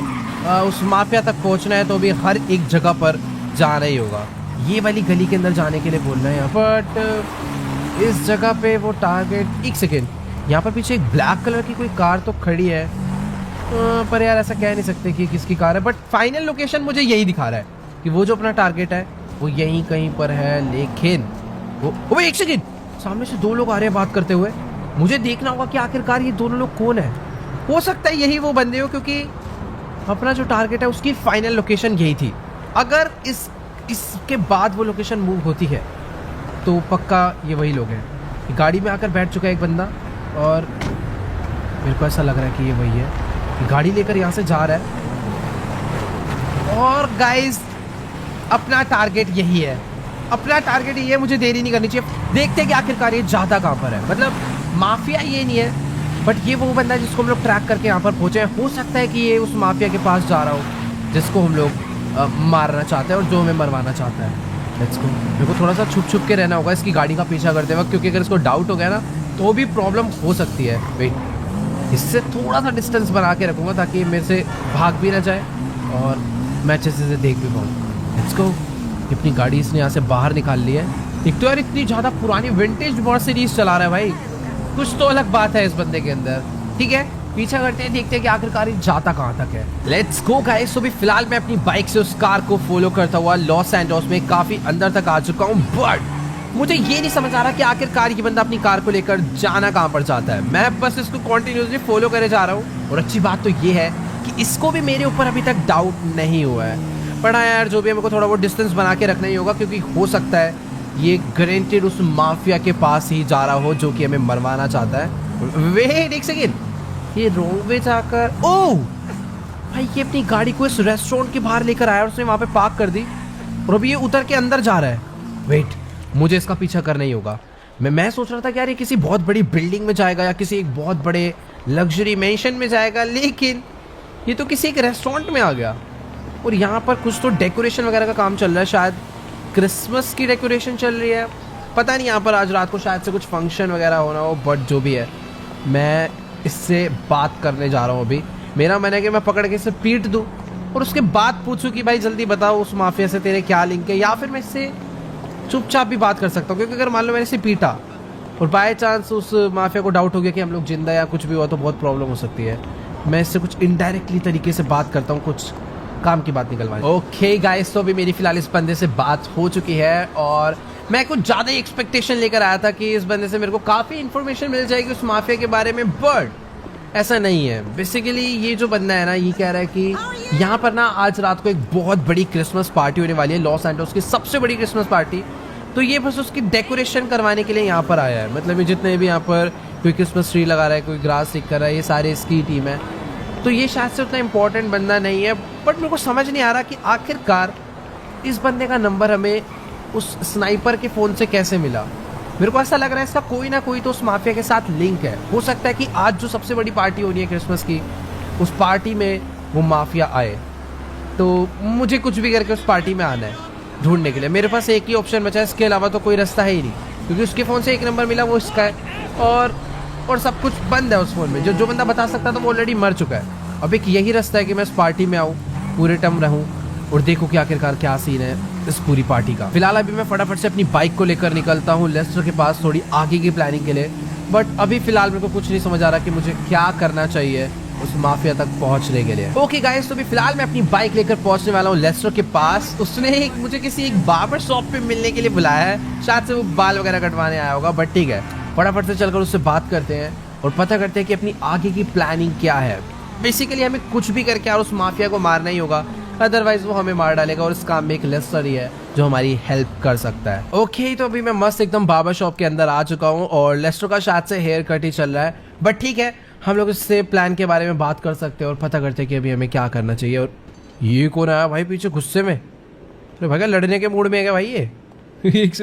उस माफिया तक पहुंचना है तो भी हर एक जगह पर जाना ही होगा। ये वाली गली के अंदर जाने के लिए बोल रहे हैं, बट इस जगह पे वो टारगेट। एक सेकेंड, यहाँ पर पीछे एक ब्लैक कलर की कोई कार तो खड़ी है, पर यार ऐसा कह नहीं सकते कि किसकी कार है। बट फाइनल लोकेशन मुझे यही दिखा रहा है कि वो जो अपना टारगेट है वो यहीं कहीं पर है। लेकिन वो एक सेकेंड, सामने से दो लोग आ रहे हैं बात करते हुए। मुझे देखना होगा कि आखिरकार ये दोनों लोग कौन है। हो सकता है यही वो बंदे हो, क्योंकि अपना जो टारगेट है उसकी फाइनल लोकेशन यही थी। अगर इसके बाद वो लोकेशन मूव होती है तो पक्का ये वही लोग हैं। गाड़ी में आकर बैठ चुका है एक बंदा और मेरे को ऐसा लग रहा है कि ये वही है। गाड़ी लेकर यहाँ से जा रहा है और गाइस अपना टारगेट यही है। अपना टारगेट यही है, मुझे देरी नहीं करनी चाहिए। देखते हैं कि आखिरकार ये जाता कहाँ पर है। मतलब माफिया ये नहीं है, बट ये वो बंदा है जिसको हम लोग ट्रैक करके यहाँ पर पहुंचे हैं। हो सकता है कि ये उस माफिया के पास जा रहा हो जिसको हम लोग मारना चाहते हैं और जो हमें मरवाना चाहता है। Let's go. मेरे को थोड़ा सा छुप के रहना होगा इसकी गाड़ी का पीछा करते वक्त, क्योंकि अगर इसको डाउट हो गया ना तो भी प्रॉब्लम हो सकती है। वेट, इससे थोड़ा सा डिस्टेंस बना के रखूँगा ताकि ये मेरे से भाग भी ना जाए और मैं अच्छे से देख भी पाऊँ। Let's go. अपनी गाड़ी इसने यहाँ से बाहर निकाल ली है। एक तो यार इतनी ज़्यादा पुरानी विंटेज मर्सिडीज चला रहा है भाई, कुछ तो अलग बात है इस बंदे के अंदर। ठीक है, पीछा करते हैं, देखते हैं कि आखिरकार ये जाता कहाँ तक है। Let's go guys. तो भी फिलहाल मैं अपनी बाइक से उस कार को फॉलो करता हुआ लॉस सैंटोस में काफी अंदर तक आ चुका हूँ। बट मुझे ये नहीं समझ आ रहा कि आखिरकार ये बंदा अपनी कार को लेकर जाना कहाँ पर चाहता है। मैं बस इसको कॉन्टिन्यूसली फॉलो करे जा रहा हूँ और अच्छी बात तो ये है कि इसको भी मेरे ऊपर अभी तक डाउट नहीं हुआ है। पर हाँ यार, जो भी मेरे को थोड़ा बहुत डिस्टेंस बना के रखना ही होगा, क्योंकि हो सकता है ये गारंटेड उस माफिया के पास ही जा रहा हो जो कि हमें मरवाना चाहता है। वेट एक सेकेंड, ये रोड वे जाकर, ओह भाई ये अपनी गाड़ी को इस रेस्टोरेंट के बाहर लेकर आया और उसने वहाँ पे पार्क कर दी और अभी ये उतर के अंदर जा रहा है। वेट, मुझे इसका पीछा करना ही होगा। मैं सोच रहा था कि यार ये किसी बहुत बड़ी बिल्डिंग में जाएगा या किसी एक बहुत बड़े लग्जरी मेंशन में जाएगा, लेकिन ये तो किसी एक रेस्टोरेंट में आ गया और यहाँ पर कुछ तो डेकोरेशन वगैरह का काम चल रहा है। शायद क्रिसमस की डेकोरेशन चल रही है, पता नहीं। यहाँ पर आज रात को शायद से कुछ फंक्शन वगैरह होना हो, बट जो भी है मैं इससे बात करने जा रहा हूँ। अभी मेरा मन है कि मैं पकड़ के इसे पीट दूँ और उसके बाद पूछूं कि भाई जल्दी बताओ उस माफिया से तेरे क्या लिंक है, या फिर मैं इससे चुपचाप भी बात कर सकता हूँ। क्योंकि अगर मान लो मैंने इसे पीटा और बाय चांस उस माफिया को डाउट हो गया कि हम लोग जिंदा या कुछ भी हुआ तो बहुत प्रॉब्लम हो सकती है। मैं इससे कुछ इनडायरेक्टली तरीके से बात करता हूँ, कुछ काम की बात निकलवानी। ओके गाइस, तो अभी मेरी फिलहाल इस बंदे से बात हो चुकी है और मैं कुछ ज़्यादा ही एक्सपेक्टेशन लेकर आया था कि इस बंदे से मेरे को काफ़ी इन्फॉर्मेशन मिल जाएगी उस माफिया के बारे में, बट ऐसा नहीं है। बेसिकली ये जो बंदा है ना, ये कह रहा है कि यहाँ पर ना आज रात को एक बहुत बड़ी क्रिसमस पार्टी होने वाली है, लॉस सैंटोस की सबसे बड़ी क्रिसमस पार्टी। तो ये बस उसकी डेकोरेशन करवाने के लिए यहाँ पर आया है। मतलब ये जितने भी यहाँ पर कोई क्रिसमस ट्री लगा रहा है, कोई ग्रास स्टिक कर रहा है, ये सारे इसकी टीम है। तो ये शायद से उतना इम्पोर्टेंट बंदा नहीं है, बट मेरे को समझ नहीं आ रहा कि आखिरकार इस बंदे का नंबर हमें उस स्नाइपर के फ़ोन से कैसे मिला। मेरे को ऐसा लग रहा है इसका कोई ना कोई तो उस माफिया के साथ लिंक है। हो सकता है कि आज जो सबसे बड़ी पार्टी होनी है क्रिसमस की, उस पार्टी में वो माफिया आए। तो मुझे कुछ भी करके उस पार्टी में आना है ढूंढने के लिए। मेरे पास एक ही ऑप्शन बचा है, इसके अलावा तो कोई रास्ता है ही नहीं, क्योंकि उसके फ़ोन से एक नंबर मिला वो इसका है और सब कुछ बंद है उस फ़ोन में। जो बंदा बता सकता तो वो ऑलरेडी मर चुका है। अब एक यही रास्ता है कि मैं इस पार्टी में आऊँ, पूरे टर्म रहूँ और देखो कि आखिरकार क्या सीन है इस पूरी पार्टी का। फिलहाल अभी मैं फटाफट से अपनी बाइक को लेकर निकलता हूँ लेस्टर के पास थोड़ी आगे की प्लानिंग के लिए। बट अभी फिलहाल मेरे को कुछ नहीं समझ आ रहा कि मुझे क्या करना चाहिए उस माफिया तक पहुंचने के लिए। ओके गाइस, तो अभी फिलहाल मैं अपनी बाइक लेकर पहुंचने वाला हूँ लेस्टर के पास। उसने मुझे किसी एक बार्बर शॉप पे मिलने के लिए बुलाया है, शायद से वो बाल वगैरह कटवाने आया होगा, बट ठीक है, फटाफट से चलकर उससे बात करते हैं और पता करते हैं कि अपनी आगे की प्लानिंग क्या है। बेसिकली हमें कुछ भी करके और उस माफिया को मारना ही होगा, अदरवाइज वो हमें मार डालेगा और इस काम में एक लेस्टर ही है जो हमारी हेल्प कर सकता है। ओके, तो अभी मैं मस्त एकदम बार्बर शॉप के अंदर आ चुका हूँ और लेस्टर का शायद से हेयर कट ही चल रहा है, बट ठीक है, हम लोग इससे प्लान के बारे में बात कर सकते हैं और पता करते हैं कि अभी हमें क्या करना चाहिए। और ये कौन आया भाई पीछे गुस्से में? अरे भाई लड़ने के मूड में है क्या भाई ये?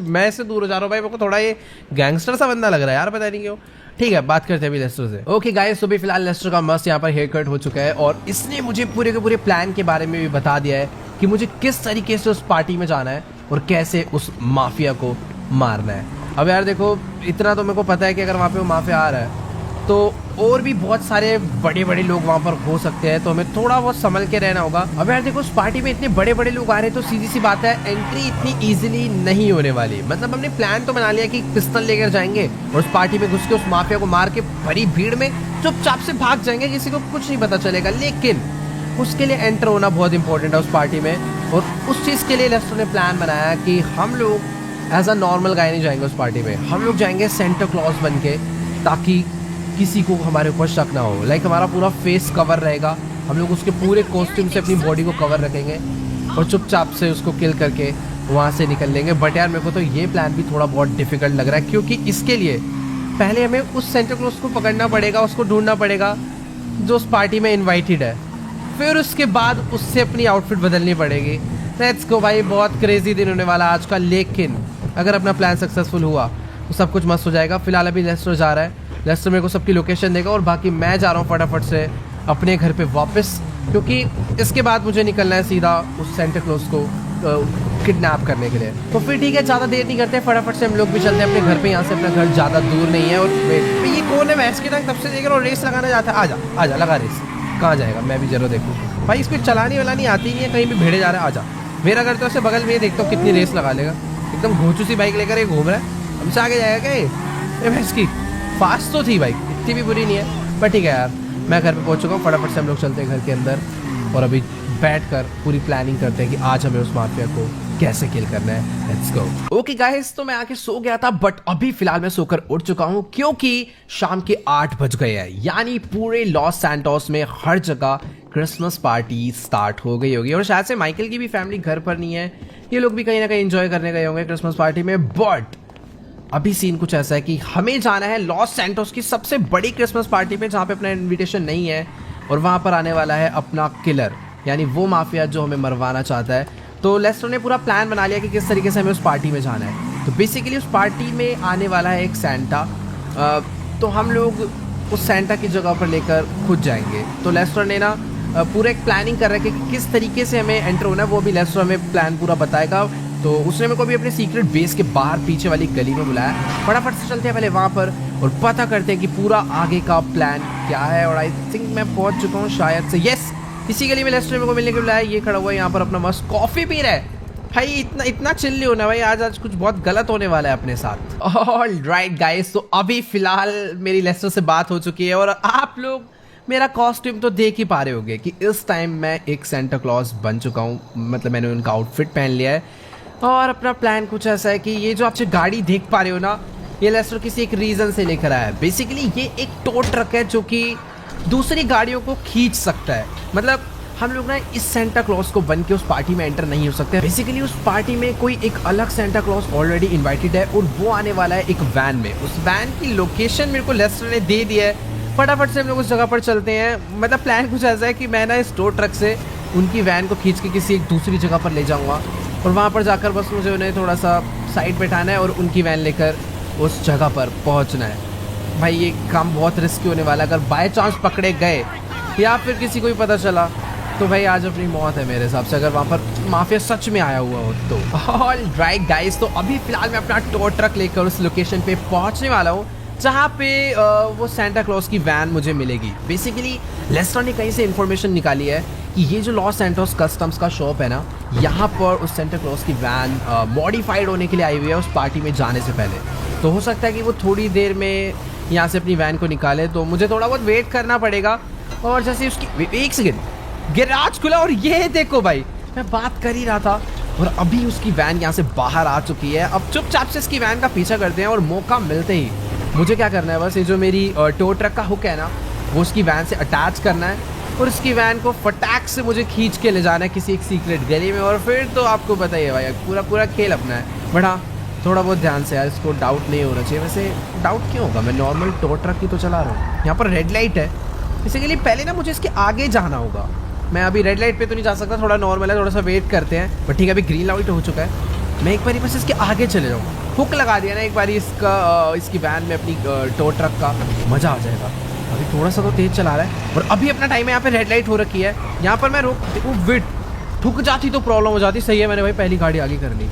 मैं इससे दूर हो जा रहा हूँ भाई, मेरे को थोड़ा ये गैंगस्टर सा बंदा लग रहा है यार, पता नहीं क्यों। ठीक है, बात करते हैं अभी लेस्टर से। ओके गाइस, तो अभी फिलहाल लेस्टर का मस्त यहाँ पर हेयर कट हो चुका है और इसने मुझे पूरे के पूरे प्लान के बारे में भी बता दिया है कि मुझे किस तरीके से उस पार्टी में जाना है और कैसे उस माफिया को मारना है। अब यार देखो, इतना तो मेरे को पता है कि अगर वहाँ पे वो माफिया आ रहा है तो और भी बहुत सारे बड़े बड़े लोग वहाँ पर हो सकते हैं, तो हमें थोड़ा बहुत संभल के रहना होगा। अब यार देखो, उस पार्टी में इतने बड़े बड़े लोग आ रहे हैं तो सीधी सी बात है, एंट्री इतनी इजीली नहीं होने वाली। मतलब हमने प्लान तो बना लिया कि पिस्टल लेकर जाएंगे और उस पार्टी में घुस के उस माफिया को मार के बड़ी भीड़ में चुपचाप से भाग जाएंगे, किसी को कुछ नहीं पता चलेगा। लेकिन उसके लिए एंटर होना बहुत इंपॉर्टेंट है उस पार्टी में, और उस चीज़ के लिए लेस्टर ने प्लान बनाया कि हम लोग एज अ नॉर्मल गाय नहीं जाएंगे उस पार्टी में, हम लोग जाएंगे सेंटा क्लॉज बन के, ताकि किसी को हमारे ऊपर शक ना हो। लाइक हमारा पूरा फेस कवर रहेगा, हम लोग उसके पूरे कॉस्ट्यूम से अपनी बॉडी को कवर रखेंगे और चुपचाप से उसको किल करके वहाँ से निकल लेंगे। बट यार मेरे को तो ये प्लान भी थोड़ा बहुत डिफिकल्ट लग रहा है, क्योंकि इसके लिए पहले हमें उस सेंटा क्लॉज को पकड़ना पड़ेगा, उसको ढूंढना पड़ेगा जो उस पार्टी में इन्वाइटेड है, फिर उसके बाद उससे अपनी आउटफिट बदलनी पड़ेगी। लेट्स गो भाई, बहुत क्रेजी दिन होने वाला आज का। लेकिन अगर अपना प्लान सक्सेसफुल हुआ तो सब कुछ मस्त हो जाएगा। फिलहाल अभी लेस्टर जा रहा है, लेस्टर मेरे को सबकी लोकेशन देगा और बाकी मैं जा रहा हूँ फटाफट से अपने घर पे वापस, क्योंकि इसके बाद मुझे निकलना है सीधा उस सेंटा क्लॉज को किडनैप करने के लिए। तो फिर ठीक है, ज़्यादा देर नहीं करते, फटाफट से हम लोग भी चलते हैं अपने घर पे। यहाँ से अपना घर ज़्यादा दूर नहीं है। और ये कौन है? मैं इसके तक तब से देख रहा हूँ रेस लगाना जाता है। आजा आजा, लगा रेस। कहाँ जाएगा? मैं भी जरूर देखूँ भाई, इसको चलानी वालानी आती नहीं है, कहीं भी भिड़े जा रहा है। आजा, मेरा घर तो ऐसे बगल में, देखता हूँ कितनी रेस लगा लेगा। एकदम घोचू सी बाइक लेकर ये घूम रहा है, हमसे आगे जाएगा क्या ये? भैंस की फास्ट तो थी बाइक, इतनी भी बुरी नहीं है। पर ठीक है यार, मैं घर पे पहुंच चुका हूँ, फटाफट से हम लोग चलते हैं घर के अंदर और अभी बैठकर पूरी प्लानिंग करते हैं कि आज हमें उस माफिया को कैसे किल करना है। Let's go. ओके गाइस, तो मैं आके सो गया था, बट अभी फिलहाल मैं सोकर उठ चुका हूँ, क्योंकि शाम के 8 बज गए हैं। यानी पूरे लॉस सैंटोस में हर जगह क्रिसमस पार्टी स्टार्ट हो गई होगी और शायद से माइकल की भी फैमिली घर पर नहीं है, ये लोग भी कहीं ना कहीं एंजॉय करने गए होंगे क्रिसमस पार्टी में। बट अभी सीन कुछ ऐसा है कि हमें जाना है लॉस सैंटोस की सबसे बड़ी क्रिसमस पार्टी में, जहाँ पे अपना इनविटेशन नहीं है, और वहाँ पर आने वाला है अपना किलर, यानी वो माफिया जो हमें मरवाना चाहता है। तो लेस्टर ने पूरा प्लान बना लिया कि किस तरीके से हमें उस पार्टी में जाना है। तो बेसिकली उस पार्टी में आने वाला है एक सेंटा, तो हम लोग उस सेंटा की जगह पर लेकर खुद जाएंगे। तो लेस्टर ने ना पूरा एक प्लानिंग कर रखा है कि किस तरीके से हमें एंटर होना है, वो भी लेस्टर हमें प्लान पूरा बताएगा। तो उसने मेरे को भी अपने सीक्रेट बेस के बाहर पीछे वाली गली में बुलाया। फटाफट से चलते हैं पहले वहाँ पर और पता करते हैं कि पूरा आगे का प्लान क्या है। और आई थिंक मैं पहुँच चुका हूँ शायद से, यस, इसी गली में लेस्टर ने मेरे को मिलने के बुलाया। ये खड़ा हुआ है यहाँ पर अपना मस्त कॉफ़ी पी रहा है। भाई इतना चिल नहीं होना भाई, आज कुछ बहुत गलत होने वाला है अपने साथ। ऑलराइट गाइस, तो अभी फिलहाल मेरी लेस्टर से बात हो चुकी है और आप लोग मेरा कॉस्ट्यूम तो देख ही पा रहे होंगे कि इस टाइम मैं एक सेंटा क्लॉज बन चुका हूँ। मतलब मैंने उनका आउटफिट पहन लिया है और अपना प्लान कुछ ऐसा है कि ये जो आप गाड़ी देख पा रहे हो ना, ये लेस्टर किसी एक रीज़न से लेकर आया है। बेसिकली ये एक टो ट्रक है जो कि दूसरी गाड़ियों को खींच सकता है। मतलब हम लोग ना इस सेंटा क्लॉज को बन के उस पार्टी में एंटर नहीं हो सकते। बेसिकली उस पार्टी में कोई एक अलग सेंटा क्लॉज ऑलरेडी इन्वाइटेड है और वो आने वाला है एक वैन में। उस वैन की लोकेशन मेरे को लेस्टर ने दे दी है। फटाफट से हम लोग उस जगह पर चलते हैं। मतलब प्लान कुछ ऐसा है कि मैं ना इस टो ट्रक से उनकी वैन को खींच के किसी एक दूसरी जगह पर ले जाऊँगा और वहाँ पर जाकर बस मुझे उन्हें थोड़ा सा साइड बैठाना है और उनकी वैन लेकर उस जगह पर पहुँचना है। भाई ये काम बहुत रिस्की होने वाला है। अगर बाय चांस पकड़े गए या फिर किसी को भी पता चला तो भाई आज अपनी मौत है मेरे हिसाब से, अगर वहाँ पर माफिया सच में आया हुआ हो तो। ऑलराइट गाइस, तो अभी फिलहाल मैं अपना टो ट्रक लेकर उस लोकेशन पे पहुँचने वाला हूँ जहाँ पे वो सेंटा क्लॉज की वैन मुझे मिलेगी। बेसिकली लेस्टर ने कहीं से इन्फॉर्मेशन निकाली है कि ये जो लॉस सैंटोस कस्टम्स का शॉप है ना, यहाँ पर उस सेंटा क्लॉज की वैन मॉडिफाइड होने के लिए आई हुई है उस पार्टी में जाने से पहले। तो हो सकता है कि वो थोड़ी देर में यहाँ से अपनी वैन को निकाले, तो मुझे थोड़ा बहुत वेट करना पड़ेगा। और जैसे उसकी एक सेकेंड गैराज खुला और ये देखो भाई, मैं बात कर ही रहा था और अभी उसकी वैन यहाँ से बाहर आ चुकी है। अब चुपचाप से इसकी वैन का पीछा करते हैं और मौका मिलते ही मुझे क्या करना है, बस ये जो मेरी टो ट्रक का हुक है ना, वो उसकी वैन से अटैच करना है और उसकी वैन को फटाक से मुझे खींच के ले जाना है किसी एक सीक्रेट गली में, और फिर तो आपको पता ही है भाई, पूरा खेल अपना है। बट हाँ, थोड़ा बहुत ध्यान से यार, इसको डाउट नहीं होना चाहिए। वैसे डाउट क्यों होगा, मैं नॉर्मल टो ट्रक ही तो चला रहा हूँ। यहाँ पर रेड लाइट है, इसी के लिए पहले ना मुझे इसके आगे जाना होगा। मैं अभी रेड लाइट पे तो नहीं जा सकता, थोड़ा नॉर्मल है, थोड़ा सा वेट करते हैं। बट ठीक है, अभी ग्रीन लाइट हो चुका है, मैं एक बार बस इसके आगे चले जाऊँ। हुक लगा दिया ना एक बार इसकी वैन में अपनी टो ट्रक का, मज़ा आ जाएगा। अभी थोड़ा सा तो तेज चला रहा है और अभी अपना टाइम है। यहाँ पे रेड लाइट हो रखी है, यहाँ पर मैं वेट ठुक जाती तो प्रॉब्लम हो जाती। सही है, मैंने भाई पहली गाड़ी आगे कर ली।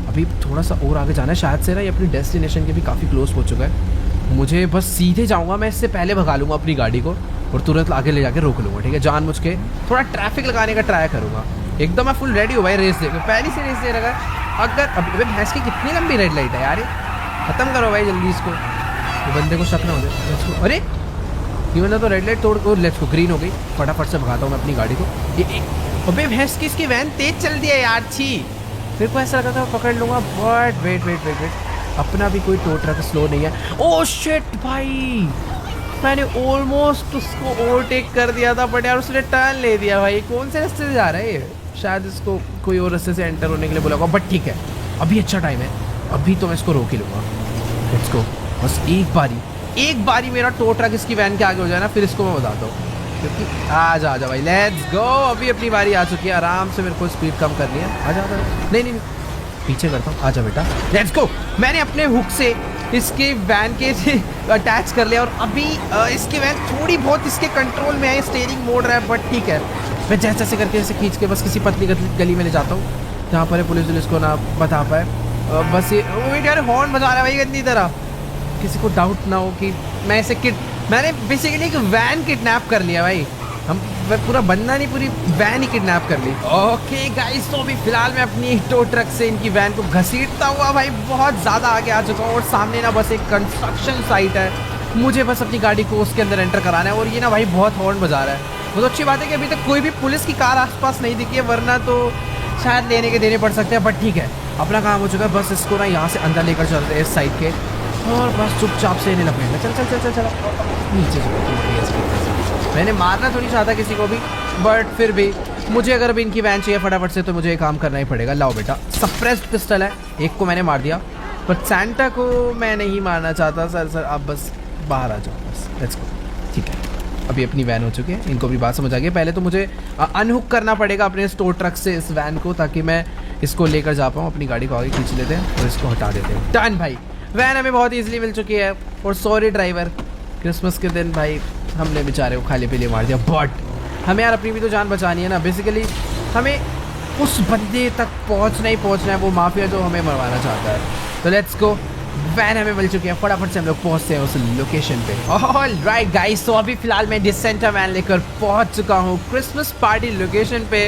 अभी थोड़ा सा और आगे जाना है शायद से ना, ये अपनी डेस्टिनेशन के भी काफ़ी क्लोज हो चुका है। मुझे बस सीधे जाऊँगा, मैं इससे पहले भगा लूँगा अपनी गाड़ी को और तुरंत आगे ले जाके रोक लूँगा। ठीक है, जानबूझ के थोड़ा ट्रैफिक लगाने का ट्राई करूँगा। एकदम मैं फुल रेडी हूँ भाई रेस दे, पहली से रेस दे रखा है। अगर अभी भैंस की कितनी लंबी रेड लाइट है यार, खत्म करो भाई जल्दी इसको, तो बंदे को शक ना हो जाए। अरे ये बंदा तो रेड लाइट तोड़ को लेट्स गो, ग्रीन हो गई। फटाफट से भगाता हूँ मैं अपनी गाड़ी को। ये अबे भैंस की इसकी वैन तेज चल दी है यार, छी। मेरे को ऐसा लगा था पकड़ लूँगा, बट वेट, अपना भी कोई टो ट्रक स्लो नहीं है। ओह शिट भाई, मैंने ऑलमोस्ट उसको ओवरटेक कर दिया था, बट यार उसने टर्न ले दिया भाई। कौन से रास्ते से जा रहा है ये, शायद इसको कोई और रास्ते से एंटर होने के लिए बोला होगा। बट ठीक है, अभी अच्छा टाइम है, अभी तो मैं इसको रोक ही लूँगा। लेट्स गो, बस एक बारी मेरा टो ट्रक इसकी वैन के आगे हो जाए ना, फिर इसको मैं बताता हूँ। क्योंकि आ जा भाई, लेट्स गो। अभी अपनी बारी आ चुकी है, आराम से मेरे को स्पीड कम करनी है। आ जा, नहीं पीछे करता हूँ, आजा बेटा, लेट्स गो। मैंने अपने हुक से इसके वैन के अटैच कर लिया और अभी इसकी वैन थोड़ी बहुत इसके कंट्रोल में है, स्टीयरिंग मोड़ रहा है। बट ठीक है, मैं जैसे करके इसे खींच के बस किसी पतली गली में ले जाता हूँ जहाँ पर पुलिस को ना बता पाए। बस ये यार हॉर्न बजा रहा है भाई गंदी तरह, किसी को डाउट ना हो कि मैंने बेसिकली एक वैन किडनैप कर लिया भाई। पूरा बंदा नहीं, पूरी वैन ही किडनैप कर ली। ओके गाइस, तो अभी फिलहाल मैं अपनी टो ट्रक से इनकी वैन को घसीटता हुआ भाई बहुत ज़्यादा आगे आ चुका हूँ और सामने ना बस एक कंस्ट्रक्शन साइट है। मुझे बस अपनी गाड़ी को उसके अंदर एंटर कराना है और ये ना भाई बहुत हॉर्न बजा रहा है। बहुत अच्छी बात है कि अभी तक कोई भी पुलिस की कार आसपास नहीं दिखी है, वरना तो शायद लेने के देने पड़ सकते हैं। बट ठीक है, अपना काम हो चुका है। बस इसको ना यहाँ से अंदर लेकर चलते हैं इस साइड के, और बस चुपचाप से इन्हें लपेटना। चल नीचे। मैंने मारना तो नहीं चाहता किसी को भी, बट फिर भी मुझे अगर अभी इनकी वैन चाहिए फटाफट से, तो मुझे ये काम करना ही पड़ेगा। लाओ बेटा, सप्रेस्ड पिस्टल है, एक को मैंने मार दिया, पर सैंटा को मैं नहीं मारना चाहता। सर आप बस बाहर आ जाओ, बस लेट्स गो। ठीक है, अभी अपनी वैन हो चुकी है, इनको भी बात समझ आ गई। पहले तो मुझे अनहुक करना पड़ेगा अपने स्टोर ट्रक से इस वैन को, ताकि मैं इसको लेकर जा पाऊँ। अपनी गाड़ी को आगे खींच लेते हैं और इसको हटा देते हैं। डन भाई, वैन हमें बहुत ईजिली मिल चुकी है। और सॉरी ड्राइवर, क्रिसमस के दिन भाई हमने बेचारे को खाली पीले मार दिया, बट हमें यार अपनी भी तो जान बचानी है ना। बेसिकली हमें उस बंदे तक पहुंचना है, वो माफिया जो हमें मरवाना चाहता है। तो लेट्स गो, वैन हमें मिल चुकी है, फटाफट से हम लोग पहुंचते हैं उस लोकेशन पे। ऑलराइट गाइस, तो अभी फिलहाल मैं डिसेंटा वैन लेकर पहुंच चुका हूँ क्रिसमस पार्टी लोकेशन पे।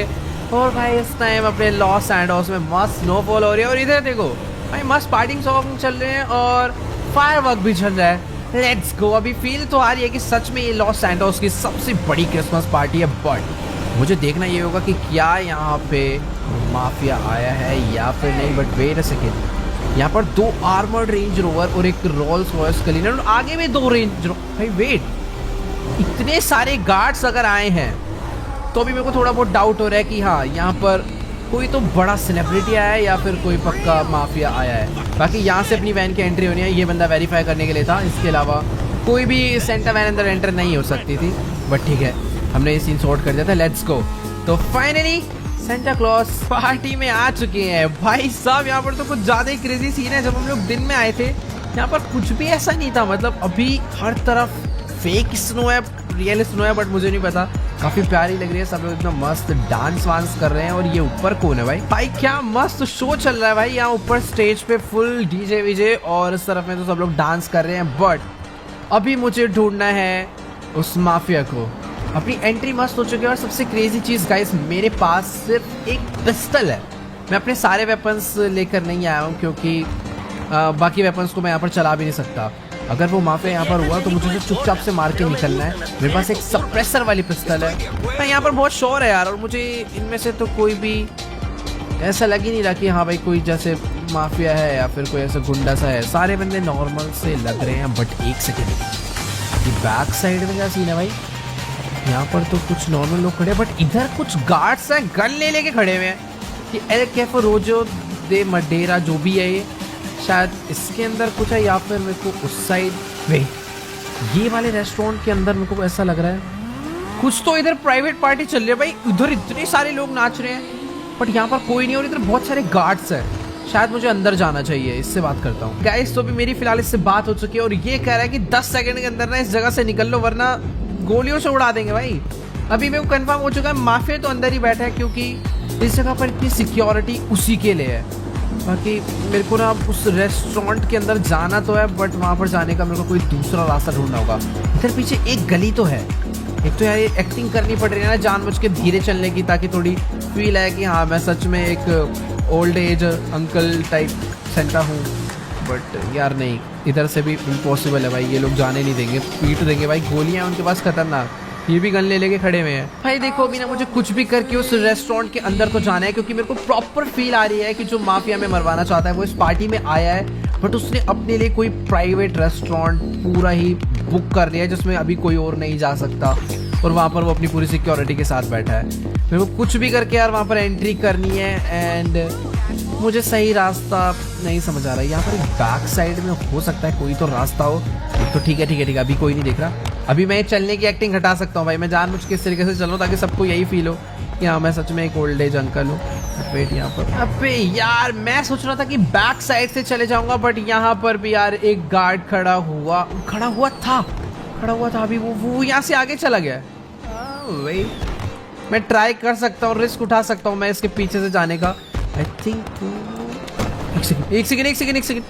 और भाई इस टाइम अपने लॉस सैंडोस में मस्त स्नोफॉल हो रही है और इधर देखो भाई मस्त पार्टी सॉन्ग चल रहे हैं और फायरवर्क भी चल रहा है। Let's go. अभी फील तो आ रही है कि सच में ये लॉस सैंटोस की सबसे बड़ी क्रिसमस पार्टी है, बट मुझे देखना ये होगा कि क्या यहाँ पे माफिया आया है या फिर नहीं। बट वेट अ सेकेंड, यहाँ पर 2 आर्मर्ड रेंज रोवर और एक रोल्स रॉयस क्लीनर और आगे में 2 रेंज भाई वेट, इतने सारे गार्ड्स अगर आए हैं तो अभी मेरे को थोड़ा बहुत डाउट हो रहा है कि हाँ यहाँ पर कोई तो बड़ा सेलिब्रिटी आया है या फिर कोई पक्का माफिया आया है। बाकी यहाँ से अपनी वैन की एंट्री होनी है, ये बंदा वेरीफाई करने के लिए था, इसके अलावा कोई भी सेंटा वैन अंदर एंटर नहीं हो सकती थी। बट ठीक है, हमने ये सीन सॉर्ट कर दिया था। Let's go. तो फाइनली सेंटा क्लॉज पार्टी में आ चुके हैं भाई साहब। यहाँ पर तो कुछ ज़्यादा ही क्रेजी सीन है। जब हम लोग दिन में आए थे यहाँ पर कुछ भी ऐसा नहीं था, मतलब अभी हर तरफ फेक स्नो है, रियल स्नो है, बट मुझे नहीं पता। काफी प्यारी लग रही है, सब लोग एकदम मस्त डांस वांस कर रहे हैं। और ये ऊपर कौन है भाई क्या मस्त शो चल रहा है भाई। यहाँ ऊपर स्टेज पे फुल डीजे वीजे और इस तरफ में तो सब लोग डांस कर रहे हैं। बट अभी मुझे ढूंढना है उस माफिया को। अपनी एंट्री मस्त हो चुकी है और सबसे क्रेजी चीज गाइस, मेरे पास सिर्फ एक पिस्टल है। मैं अपने सारे वेपन्स लेकर नहीं आया हूँ क्योंकि बाकी वेपन्स को मैं यहाँ पर चला भी नहीं सकता। अगर वो माफिया यहाँ पर हुआ तो मुझे तो चुपचाप से मार के निकलना है। मेरे पास एक सप्रेसर वाली पिस्टल है। मैं यहाँ पर बहुत श्योर है यार, और मुझे इनमें से तो कोई भी ऐसा लग ही नहीं रहा कि हाँ भाई कोई जैसे माफिया है या फिर कोई ऐसा गुंडा सा है। सारे बंदे नॉर्मल से लग रहे हैं। बट एक सेकेंड, ये बैक साइड में क्या सीन है भाई? यहाँ पर तो कुछ नॉर्मल लोग खड़े हैं, बट इधर कुछ गार्ड्स हैं गन ले लेके खड़े हुए हैं। ये एल कैफे रोजो दे मडेरा जो भी है, ये शायद इसके अंदर कुछ है, या फिर मेरे को उस साइड वे ये वाले रेस्टोरेंट के अंदर मेरे को ऐसा लग रहा है कुछ तो इधर प्राइवेट पार्टी चल रही है भाई। उधर इतने सारे लोग नाच रहे हैं बट यहाँ पर कोई नहीं, और इधर बहुत सारे गार्ड्स हैं। शायद मुझे अंदर जाना चाहिए। इससे बात करता हूँ। गाइस तो भी मेरी फिलहाल इससे बात हो चुकी है और ये कह रहा है कि 10 सेकंड के अंदर ना इस जगह से निकल लो वरना गोलियों से उड़ा देंगे भाई। अभी मेरे को कंफर्म हो चुका है माफिया तो अंदर ही बैठा है, क्योंकि इस जगह पर इतनी सिक्योरिटी उसी के लिए है। बाकी मेरे को ना उस रेस्टोरेंट के अंदर जाना तो है, बट वहाँ पर जाने का मेरे को कोई दूसरा रास्ता ढूंढना होगा। इधर पीछे एक गली तो है। एक तो यार ये एक्टिंग करनी पड़ रही है ना जानबूझ के धीरे चलने की, ताकि थोड़ी फील है कि हाँ मैं सच में एक old age uncle type Santa हूँ। बट यार नहीं, इधर से भी इम्पॉसिबल है भाई। ये लोग जाने नहीं देंगे, पीट देंगे भाई। गोलियां उनके पास खतरनाक, ये भी गन ले लेके खड़े हुए हैं भाई। देखो अभी ना मुझे कुछ भी करके उस रेस्टोरेंट के अंदर तो जाना है, क्योंकि मेरे को प्रॉपर फील आ रही है कि जो माफिया में मरवाना चाहता है वो इस पार्टी में आया है, बट उसने अपने लिए कोई प्राइवेट रेस्टोरेंट पूरा ही बुक कर लिया है जिसमें अभी कोई और नहीं जा सकता, और वहाँ पर वो अपनी पूरी सिक्योरिटी के साथ बैठा है। मेरे को कुछ भी करके यार वहाँ पर एंट्री करनी है, एंड मुझे सही रास्ता नहीं समझ आ रहा है। यहाँ पर बैक साइड में हो सकता है कोई तो रास्ता हो। तो ठीक है, अभी कोई नहीं देख रहा। अभी मैं चलने की एक्टिंग हटा सकता हूँ भाई। मैं जानबूझ के इस तरीके से चल रहा हूँ ताकि सबको यही फील हो कि हाँ मैं सच में एक ओल्ड एज अंकल हूँ। वेट यहाँ पर, अबे यार मैं सोच रहा था कि बैक साइड से चले जाऊंगा, बट यहाँ पर भी यार एक गार्ड खड़ा हुआ था। अभी वो यहाँ से आगे चला गया। वेट, मैं ट्राई कर सकता हूँ, रिस्क उठा सकता हूँ मैं इसके पीछे से जाने का। आई थिंक एक सेकेंड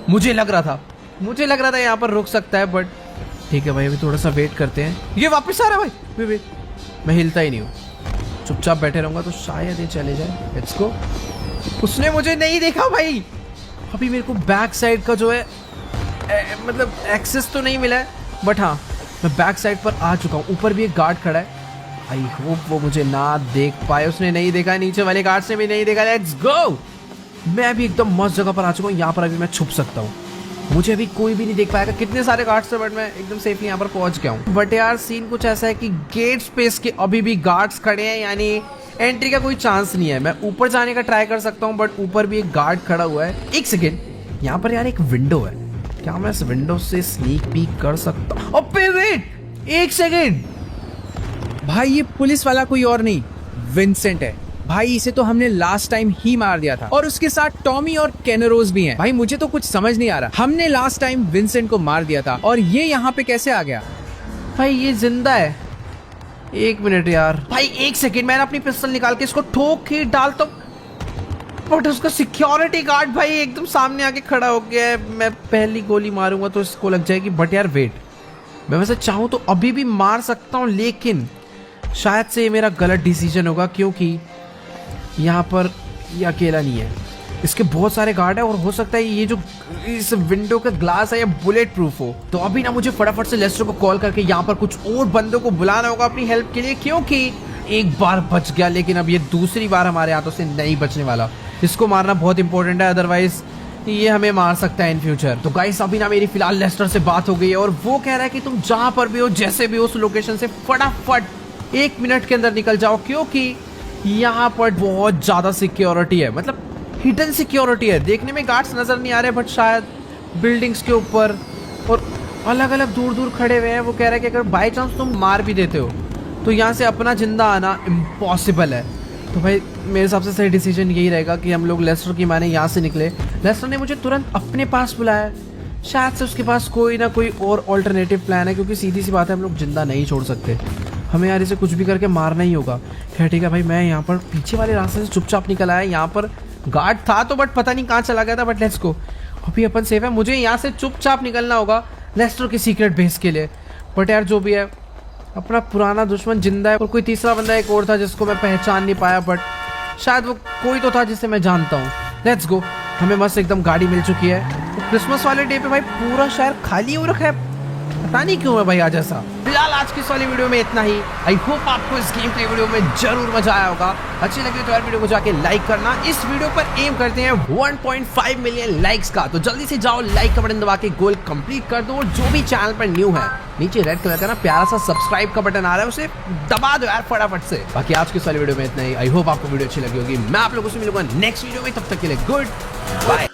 मुझे लग रहा था यहाँ पर रुक सकता है, बट ठीक है भाई अभी थोड़ा सा वेट करते हैं। ये वापस आ रहा है भाई। वेट, मैं हिलता ही नहीं हूँ, चुपचाप बैठे रहूंगा तो शायद ये चले जाए। Let's go. उसने मुझे नहीं देखा भाई। अभी मेरे को बैक साइड का जो है मतलब एक्सेस तो नहीं मिला है, बट हाँ मैं बैक साइड पर आ चुका हूँ। ऊपर भी एक गार्ड खड़ा है। आई होप वो मुझे ना देख पाए। उसने नहीं देखा, नीचे वाले गार्ड ने भी नहीं देखा। Let's go. मैं अभी एकदम मस्त जगह पर आ चुका हूँ। यहाँ पर अभी मैं छुप सकता हूँ, मुझे अभी कोई भी नहीं देख पाएगा। कितने सारे गार्ड्स थे, बट मैं एकदम सेफली यहाँ पर पहुंच गया हूँ। बट यार सीन कुछ ऐसा है कि गेट स्पेस के अभी भी गार्ड्स खड़े हैं, यानी एंट्री का कोई चांस नहीं है। मैं ऊपर जाने का ट्राई कर सकता हूँ, बट ऊपर भी एक गार्ड खड़ा हुआ है। एक सेकेंड, यहाँ पर यार एक विंडो है। क्या मैं इस विंडो से स्नीक पीक कर सकता हूँ? अबे वेट, एक सेकेंड भाई ये पुलिस वाला कोई और नहीं, विंसेंट है भाई। इसे तो हमने लास्ट टाइम ही मार दिया था, और उसके साथ टॉमी और कैनरोज भी हैं। भाई मुझे तो कुछ समझ नहीं आ रहा। हमने लास्ट टाइम विंसेंट को मार दिया था और ये यहाँ पे कैसे आ गया? भाई ये जिंदा है। एक मिनट यार भाई, एक सेकेंड। मैंने अपनी पिस्टल निकाल के इसको ठोक के डालता हूँ, बट उसका सिक्योरिटी गार्ड भाई एकदम सामने आके खड़ा हो गया है। मैं पहली गोली मारूंगा तो इसको लग जाएगी। बट यार वेट, मैं वैसे चाहूँ तो अभी भी मार सकता हूँ, लेकिन शायद से ये मेरा गलत डिसीजन होगा, क्योंकि यहाँ पर ये अकेला नहीं है, इसके बहुत सारे गार्ड है, और हो सकता है ये जो इस विंडो का ग्लास है ये बुलेट प्रूफ हो। तो अभी ना मुझे फटाफट से लेस्टर को कॉल करके यहाँ पर कुछ और बंदों को बुलाना होगा अपनी हेल्प के लिए, क्योंकि एक बार बच गया लेकिन अब ये दूसरी बार हमारे हाथों से नहीं बचने वाला। इसको मारना बहुत इंपॉर्टेंट है, अदरवाइज ये हमें मार सकता है इन फ्यूचर। तो गाइस अभी ना मेरी फिलहाल लेस्टर से बात हो गई है, और वो कह रहा है कि तुम जहां पर भी हो, जैसे भी हो, उस लोकेशन से फटाफट 1 मिनट के अंदर निकल जाओ, क्योंकि यहाँ पर बहुत ज्यादा सिक्योरिटी है। मतलब हिडन सिक्योरिटी है। देखने में गार्ड्स नजर नहीं आ रहे, बट शायद बिल्डिंग्स के ऊपर और अलग अलग दूर दूर खड़े हुए हैं। वो कह रहा है कि अगर बाई चांस तुम मार भी देते हो तो यहाँ से अपना जिंदा आना इम्पॉसिबल है। तो भाई मेरे हिसाब से सही डिसीजन यही रहेगा कि हम लोग लेस्टर की माने यहाँ से निकले। लेस्टर ने मुझे तुरंत अपने पास बुलाया, शायद से उसके पास कोई ना कोई और ऑल्टरनेटिव प्लान है, क्योंकि सीधी सी बात है हम लोग जिंदा नहीं छोड़ सकते। हमें यार इसे कुछ भी करके मारना ही होगा। खैर ठीक है भाई, मैं यहाँ पर पीछे वाले रास्ते से चुपचाप निकल आया। यहाँ पर गार्ड था तो, बट पता नहीं कहाँ चला गया था। बट लेट्स गो, अभी अपन सेफ है। मुझे यहाँ से चुपचाप निकलना होगा लेस्टर के सीक्रेट बेस के लिए। बट यार जो भी है, अपना पुराना दुश्मन जिंदा है, और कोई तीसरा बंदा एक और था जिसको मैं पहचान नहीं पाया, बट शायद वो कोई तो था जिसे मैं जानता हूँ। Let's go. हमें मस्त एकदम गाड़ी मिल चुकी है, तो क्रिसमस वाले डे पे भाई पूरा शहर खाली हो रखा है, पता नहीं क्यों है भाई आज ऐसा। फिलहाल आज की इस वाली वीडियो में इतना ही। आई होप आपको इस गेम प्ले वीडियो में जरूर मजा आया होगा। अच्छी लगी तो यार वीडियो को जाके लाइक करना। इस वीडियो पर एम करते हैं 1.5 मिलियन लाइक्स का, तो जल्दी से जाओ लाइक का बटन दबा के गोल कंप्लीट कर दो। और जो भी चैनल पर न्यू है, नीचे रेड कलर का ना प्यारा सा सब्सक्राइब का बटन आ रहा है, उसे दबा दो यार फटाफट से। बाकी आज की इस वाली वीडियो में इतना ही। आई होप आपको वीडियो अच्छी लगी होगी। मैं आप लोगों से मिलूंगा नेक्स्ट वीडियो में, तब तक के लिए गुड बाय।